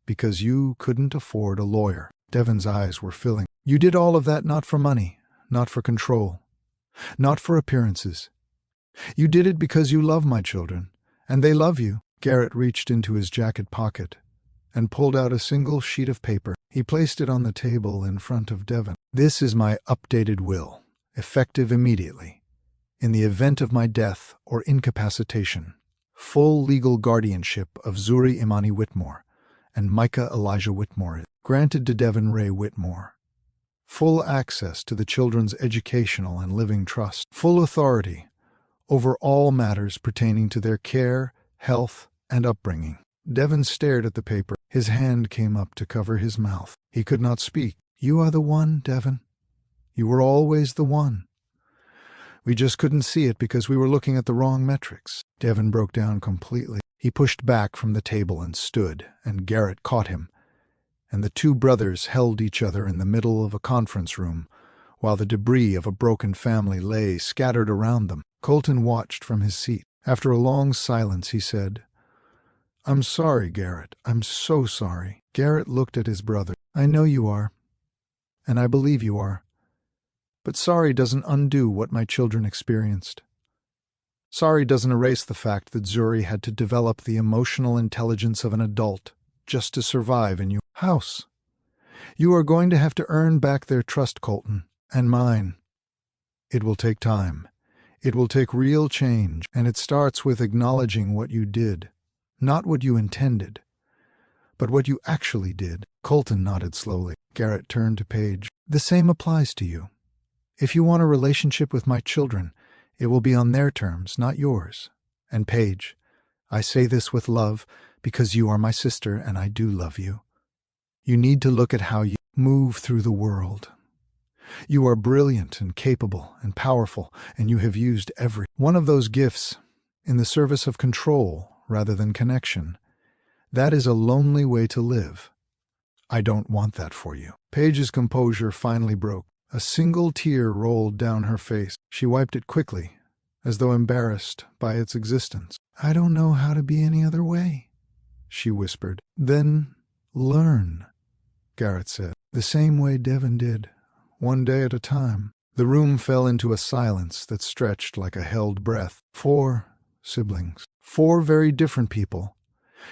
because you couldn't afford a lawyer." Devon's eyes were filling. "You did all of that not for money, not for control, not for appearances. You did it because you love my children, and they love you." Garrett reached into his jacket pocket and pulled out a single sheet of paper. He placed it on the table in front of Devon. "This is my updated will, effective immediately. In the event of my death or incapacitation, full legal guardianship of Zuri Imani Whitmore and Micah Elijah Whitmore is granted to Devon Ray Whitmore. Full access to the children's educational and living trust. Full authority over all matters pertaining to their care, health, and upbringing." Devon stared at the paper. His hand came up to cover his mouth. He could not speak. "You are the one, Devon. You were always the one. We just couldn't see it because we were looking at the wrong metrics." Devon broke down completely. He pushed back from the table and stood, and Garrett caught him, and the two brothers held each other in the middle of a conference room, while the debris of a broken family lay scattered around them. Colton watched from his seat. After a long silence, he said, "I'm sorry, Garrett. I'm so sorry." Garrett looked at his brother. "I know you are, and I believe you are. But sorry doesn't undo what my children experienced. Sorry doesn't erase the fact that Zuri had to develop the emotional intelligence of an adult just to survive in your house. You are going to have to earn back their trust, Colton, and mine. It will take time. It will take real change, and it starts with acknowledging what you did. Not what you intended, but what you actually did." Colton nodded slowly. Garrett turned to Paige. "The same applies to you. If you want a relationship with my children, it will be on their terms, not yours. And Paige, I say this with love because you are my sister and I do love you. You need to look at how you move through the world. You are brilliant and capable and powerful, and you have used every one of those gifts in the service of control rather than connection. That is a lonely way to live. I don't want that for you. Paige's composure finally broke. A single tear rolled down her face. She wiped it quickly, as though embarrassed by its existence. I don't know how to be any other way, she whispered. Then learn, Garrett said. The same way Devon did, one day at a time. The room fell into a silence that stretched like a held breath. 4 siblings. 4 very different people,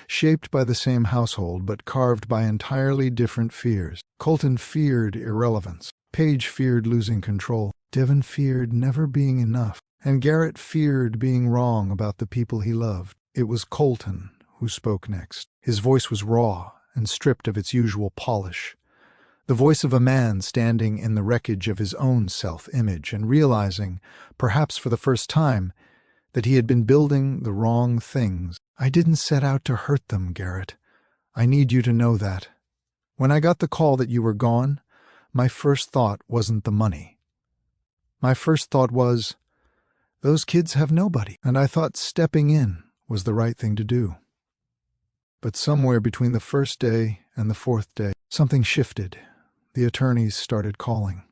shaped by the same household but carved by entirely different fears. Colton feared irrelevance. Paige feared losing control. Devon feared never being enough. And Garrett feared being wrong about the people he loved. It was Colton who spoke next. His voice was raw and stripped of its usual polish. The voice of a man standing in the wreckage of his own self-image and realizing, perhaps for the first time, that he had been building the wrong things. I didn't set out to hurt them, Garrett. I need you to know that. When I got the call that you were gone, my first thought wasn't the money. My first thought was, those kids have nobody, and I thought stepping in was the right thing to do. But somewhere between the first day and the 4th day, something shifted. The attorneys started calling.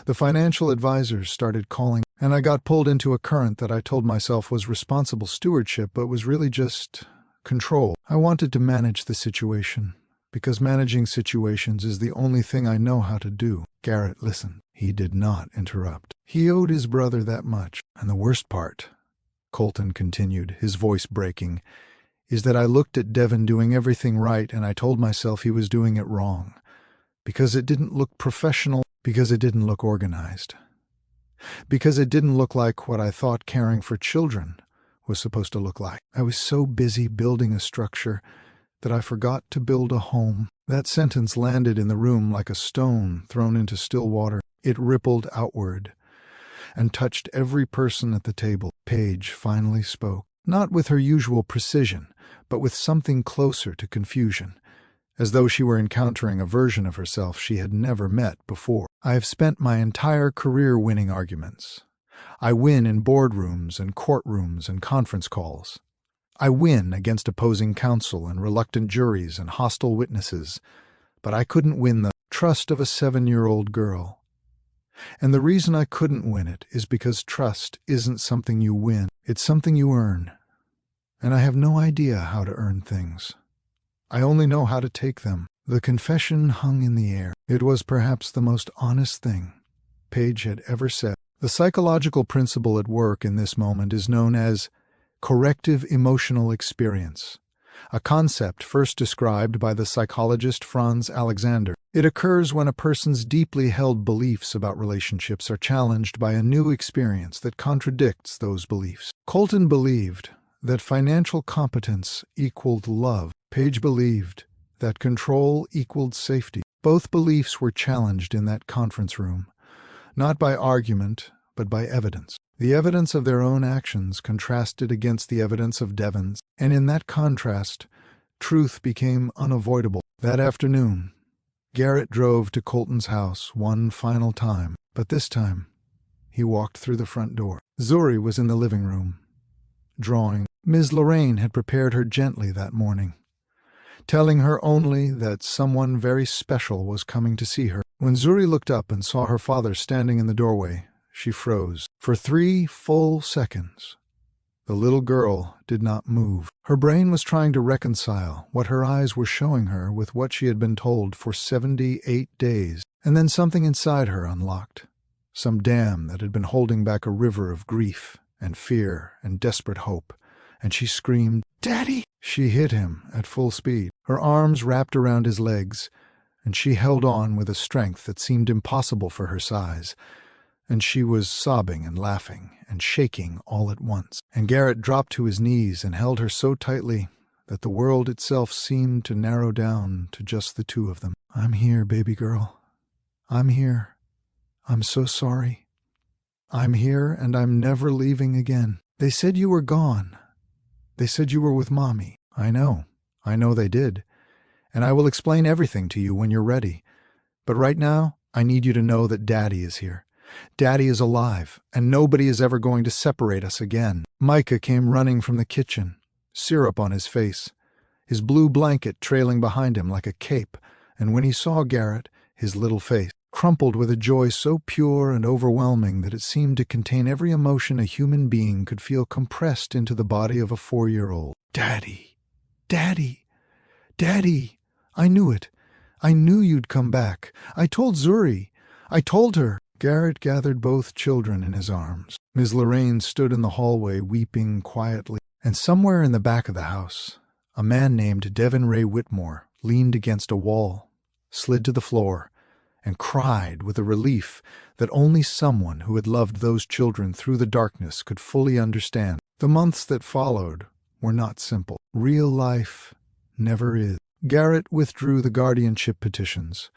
The financial advisors started calling, and I got pulled into a current that I told myself was responsible stewardship, but was really just control. I wanted to manage the situation, because managing situations is the only thing I know how to do. Garrett listened. He did not interrupt. He owed his brother that much. And the worst part, Colton continued, his voice breaking, is that I looked at Devon doing everything right and I told myself he was doing it wrong. Because it didn't look professional, because it didn't look organized. Because it didn't look like what I thought caring for children was supposed to look like. I was so busy building a structure that I forgot to build a home. That sentence landed in the room like a stone thrown into still water. It rippled outward and touched every person at the table. Paige finally spoke, not with her usual precision, but with something closer to confusion, as though she were encountering a version of herself she had never met before. I have spent my entire career winning arguments. I win in boardrooms and courtrooms and conference calls. I win against opposing counsel and reluctant juries and hostile witnesses, but I couldn't win the trust of a 7-year-old girl. And the reason I couldn't win it is because trust isn't something you win, it's something you earn. And I have no idea how to earn things. I only know how to take them. The confession hung in the air. It was perhaps the most honest thing Paige had ever said. The psychological principle at work in this moment is known as corrective emotional experience, a concept first described by the psychologist Franz Alexander. It occurs when a person's deeply held beliefs about relationships are challenged by a new experience that contradicts those beliefs. Colton believed that financial competence equaled love. Paige believed that control equaled safety. Both beliefs were challenged in that conference room, not by argument, but by evidence. The evidence of their own actions contrasted against the evidence of Devon's, and in that contrast, truth became unavoidable. That afternoon, Garrett drove to Colton's house one final time, but this time, he walked through the front door. Zuri was in the living room, drawing. Ms. Lorraine had prepared her gently that morning, telling her only that someone very special was coming to see her. When Zuri looked up and saw her father standing in the doorway, she froze. For 3 full seconds, the little girl did not move. Her brain was trying to reconcile what her eyes were showing her with what she had been told for 78 days. And then something inside her unlocked. Some dam that had been holding back a river of grief and fear and desperate hope. And she screamed, "Daddy!" She hit him at full speed. Her arms wrapped around his legs, and she held on with a strength that seemed impossible for her size. And she was sobbing and laughing and shaking all at once. And Garrett dropped to his knees and held her so tightly that the world itself seemed to narrow down to just the two of them. "I'm here, baby girl. I'm here. I'm so sorry. I'm here and I'm never leaving again. They said you were gone. They said you were with Mommy. I know they did. And I will explain everything to you when you're ready. But right now, I need you to know that Daddy is here. Daddy is alive, and nobody is ever going to separate us again." Micah came running from the kitchen, syrup on his face, his blue blanket trailing behind him like a cape, and when he saw Garrett, his little face crumpled with a joy so pure and overwhelming that it seemed to contain every emotion a human being could feel compressed into the body of a 4-year-old. "Daddy! Daddy! Daddy! I knew it. I knew you'd come back. I told Zuri. I told her." Garrett gathered both children in his arms. Ms. Lorraine stood in the hallway weeping quietly, and somewhere in the back of the house, a man named Devin Ray Whitmore leaned against a wall, slid to the floor, and cried with a relief that only someone who had loved those children through the darkness could fully understand. The months that followed were not simple. Real life never is. Garrett withdrew the guardianship petitions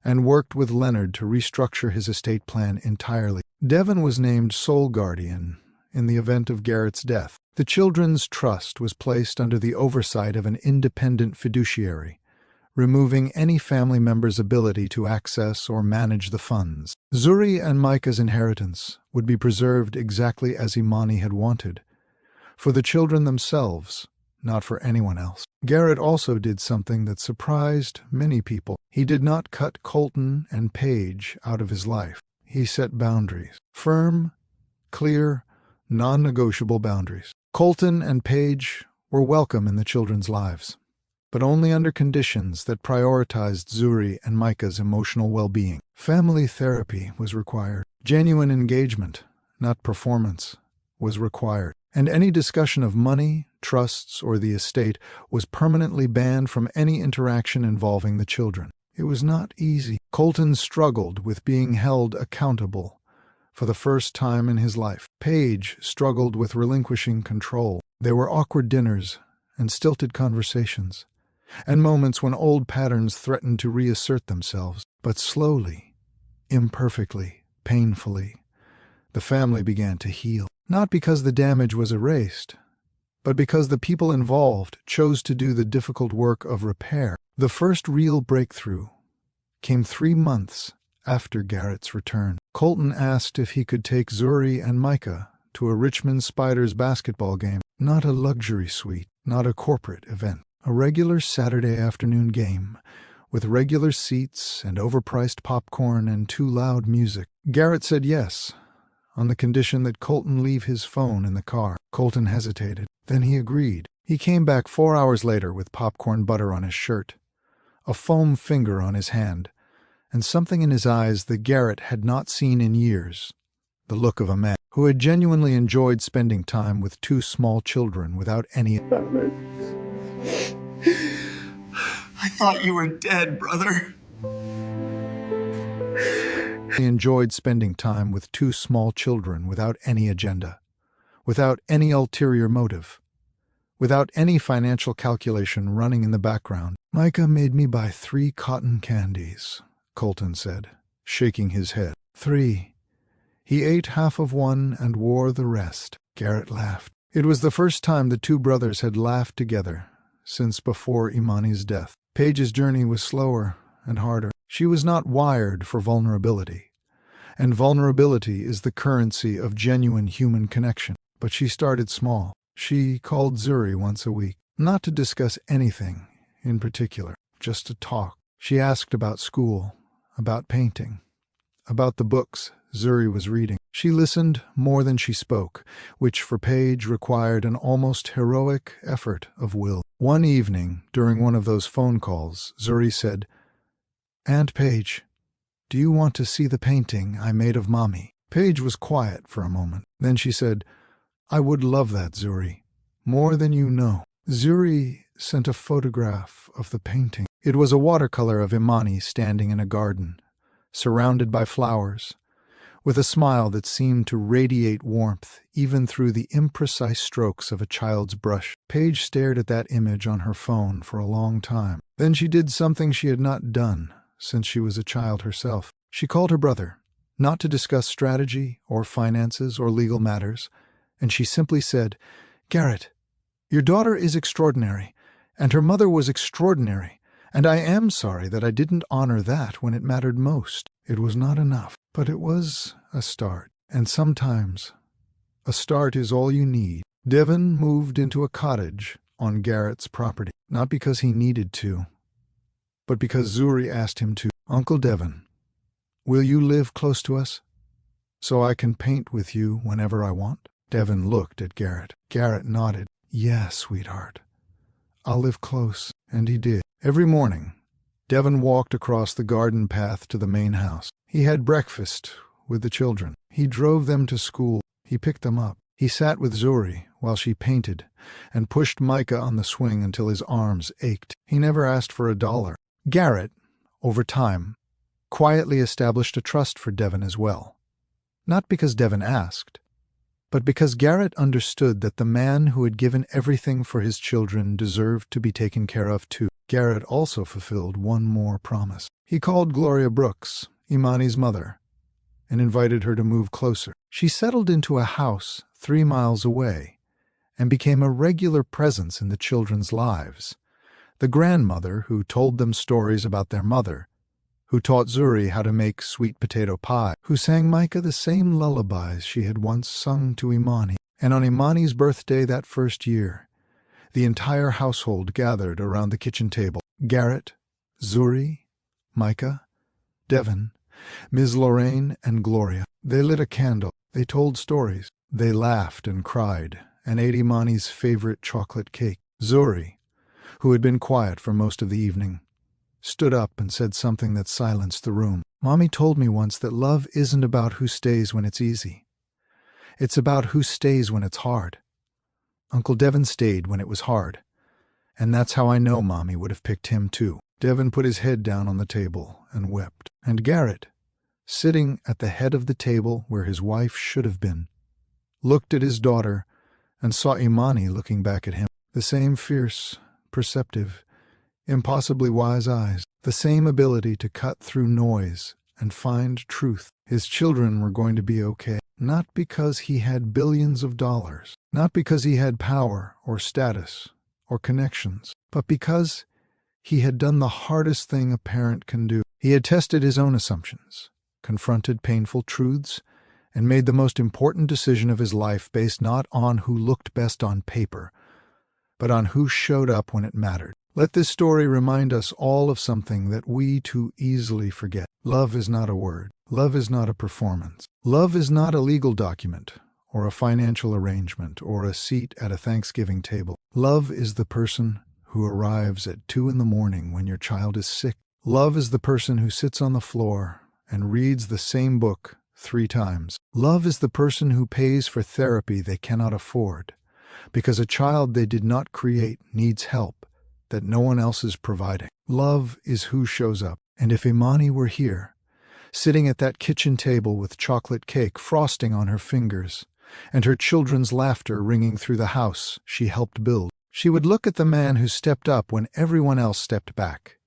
and worked with Leonard to restructure his estate plan entirely. Devin was named sole guardian in the event of Garrett's death. The children's trust was placed under the oversight of an independent fiduciary, removing any family member's ability to access or manage the funds. Zuri and Micah's inheritance would be preserved exactly as Imani had wanted, for the children themselves, not for anyone else. Garrett also did something that surprised many people. He did not cut Colton and Paige out of his life. He set boundaries. Firm, clear, non-negotiable boundaries. Colton and Paige were welcome in the children's lives, but only under conditions that prioritized Zuri and Micah's emotional well-being. Family therapy was required. Genuine engagement, not performance, was required. And any discussion of money, trusts, or the estate was permanently banned from any interaction involving the children. It was not easy. Colton struggled with being held accountable for the first time in his life. Paige struggled with relinquishing control. There were awkward dinners and stilted conversations, and moments when old patterns threatened to reassert themselves. But slowly, imperfectly, painfully, the family began to heal. Not because the damage was erased, but because the people involved chose to do the difficult work of repair. The first real breakthrough came 3 months after Garrett's return. Colton asked if he could take Zuri and Micah to a Richmond Spiders basketball game. Not a luxury suite, not a corporate event. A regular Saturday afternoon game with regular seats and overpriced popcorn and too loud music. Garrett said yes, on the condition that Colton leave his phone in the car. Colton hesitated. Then he agreed. He came back 4 hours later with popcorn butter on his shirt, a foam finger on his hand, and something in his eyes that Garrett had not seen in years. The look of a man who had genuinely enjoyed spending time with 2 small children without any... I thought you were dead, brother. He enjoyed spending time with 2 small children without any agenda, without any ulterior motive, without any financial calculation running in the background. "Micah made me buy 3 cotton candies," Colton said, shaking his head. 3. He ate half of one and wore the rest. Garrett laughed. It was the first time the 2 brothers had laughed together since before Imani's death. Paige's journey was slower and harder. She was not wired for vulnerability, and vulnerability is the currency of genuine human connection. But she started small. She called Zuri once a week, not to discuss anything in particular, just to talk. She asked about school, about painting, about the books Zuri was reading. She listened more than she spoke, which for Paige required an almost heroic effort of will. One evening, during one of those phone calls, Zuri said, "Aunt Paige, do you want to see the painting I made of Mommy?" Paige was quiet for a moment. Then she said, "I would love that, Zuri, more than you know." Zuri sent a photograph of the painting. It was a watercolor of Imani standing in a garden, surrounded by flowers, with a smile that seemed to radiate warmth even through the imprecise strokes of a child's brush. Paige stared at that image on her phone for a long time. Then she did something she had not done since she was a child herself. She called her brother, not to discuss strategy or finances or legal matters, and she simply said, "Garrett, your daughter is extraordinary, and her mother was extraordinary, and I am sorry that I didn't honor that when it mattered most." It was not enough, but it was a start, and sometimes a start is all you need. Devin moved into a cottage on Garrett's property, not because he needed to, but because Zuri asked him to. "Uncle Devon, will you live close to us, so I can paint with you whenever I want?" Devon looked at Garrett. Garrett nodded. "Yes, sweetheart. I'll live close." And he did. Every morning, Devon walked across the garden path to the main house. He had breakfast with the children. He drove them to school. He picked them up. He sat with Zuri while she painted and pushed Micah on the swing until his arms ached. He never asked for $1. Garrett, over time, quietly established a trust for Devon as well. Not because Devon asked, but because Garrett understood that the man who had given everything for his children deserved to be taken care of too. Garrett also fulfilled one more promise. He called Gloria Brooks, Imani's mother, and invited her to move closer. She settled into a house 3 miles away and became a regular presence in the children's lives. The grandmother who told them stories about their mother, who taught Zuri how to make sweet potato pie, who sang Micah the same lullabies she had once sung to Imani. And on Imani's birthday that first year, the entire household gathered around the kitchen table. Garrett, Zuri, Micah, Devon, Ms. Lorraine, and Gloria. They lit a candle. They told stories. They laughed and cried and ate Imani's favorite chocolate cake. Zuri, who had been quiet for most of the evening, stood up and said something that silenced the room. "Mommy told me once that love isn't about who stays when it's easy. It's about who stays when it's hard. Uncle Devon stayed when it was hard, and that's how I know Mommy would have picked him too." Devon put his head down on the table and wept. And Garrett, sitting at the head of the table where his wife should have been, looked at his daughter and saw Imani looking back at him. The same fierce, perceptive, impossibly wise eyes, the same ability to cut through noise and find truth. His children were going to be okay, not because he had billions of dollars, not because he had power or status or connections, but because he had done the hardest thing a parent can do. He had tested his own assumptions, confronted painful truths, and made the most important decision of his life based not on who looked best on paper, but on who showed up when it mattered. Let this story remind us all of something that we too easily forget. Love is not a word. Love is not a performance. Love is not a legal document, or a financial arrangement, or a seat at a Thanksgiving table. Love is the person who arrives at 2 a.m. when your child is sick. Love is the person who sits on the floor and reads the same book 3 times. Love is the person who pays for therapy they cannot afford, because a child they did not create needs help that no one else is providing. Love is who shows up. And if Imani were here, sitting at that kitchen table with chocolate cake frosting on her fingers, and her children's laughter ringing through the house she helped build, she would look at the man who stepped up when everyone else stepped back,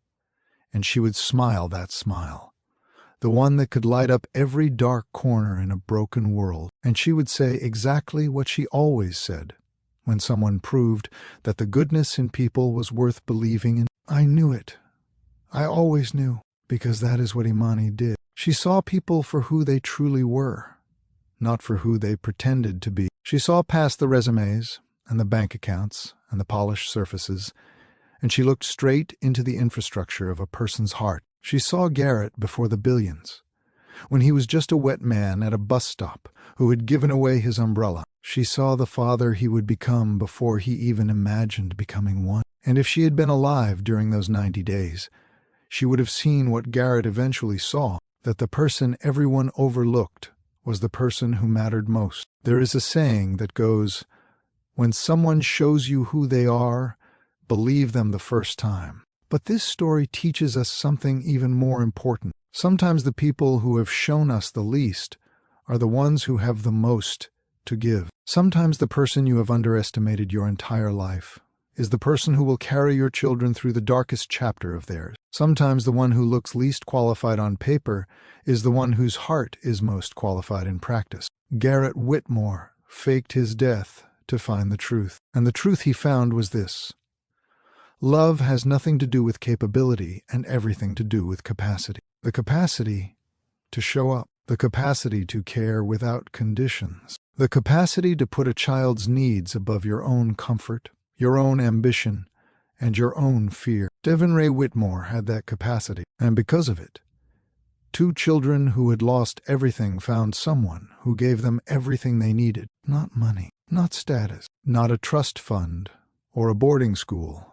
and she would smile that smile, the one that could light up every dark corner in a broken world. And she would say exactly what she always said when someone proved that the goodness in people was worth believing in. "I knew it. I always knew," because that is what Imani did. She saw people for who they truly were, not for who they pretended to be. She saw past the resumes and the bank accounts and the polished surfaces, and she looked straight into the infrastructure of a person's heart. She saw Garrett before the billions, when he was just a wet man at a bus stop who had given away his umbrella. She saw the father he would become before he even imagined becoming one. And if she had been alive during those 90 days, she would have seen what Garrett eventually saw, that the person everyone overlooked was the person who mattered most. There is a saying that goes, "When someone shows you who they are, believe them the first time." But this story teaches us something even more important. Sometimes the people who have shown us the least are the ones who have the most to give. Sometimes the person you have underestimated your entire life is the person who will carry your children through the darkest chapter of theirs. Sometimes the one who looks least qualified on paper is the one whose heart is most qualified in practice. Garrett Whitmore faked his death to find the truth, and the truth he found was this: love has nothing to do with capability and everything to do with capacity. The capacity to show up, the capacity to care without conditions, the capacity to put a child's needs above your own comfort, your own ambition, and your own fear. Garrett Whitmore had that capacity, and because of it, 2 children who had lost everything found someone who gave them everything they needed. Not money, not status, not a trust fund, or a boarding school,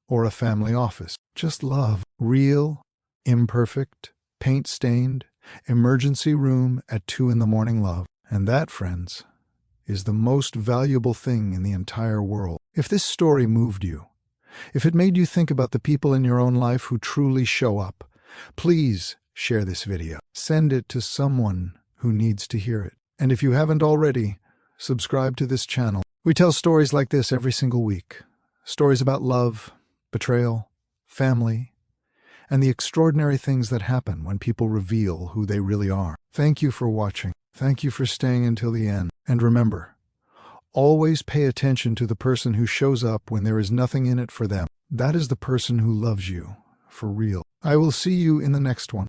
or a family office. Just love. Real, imperfect, paint-stained, emergency room at 2 in the morning love. And that, friends, is the most valuable thing in the entire world. If this story moved you, if it made you think about the people in your own life who truly show up, please share this video. Send it to someone who needs to hear it. And if you haven't already, subscribe to this channel. We tell stories like this every single week. Stories about love, betrayal, family, and the extraordinary things that happen when people reveal who they really are. Thank you for watching. Thank you for staying until the end. And remember, always pay attention to the person who shows up when there is nothing in it for them. That is the person who loves you for real. I will see you in the next one.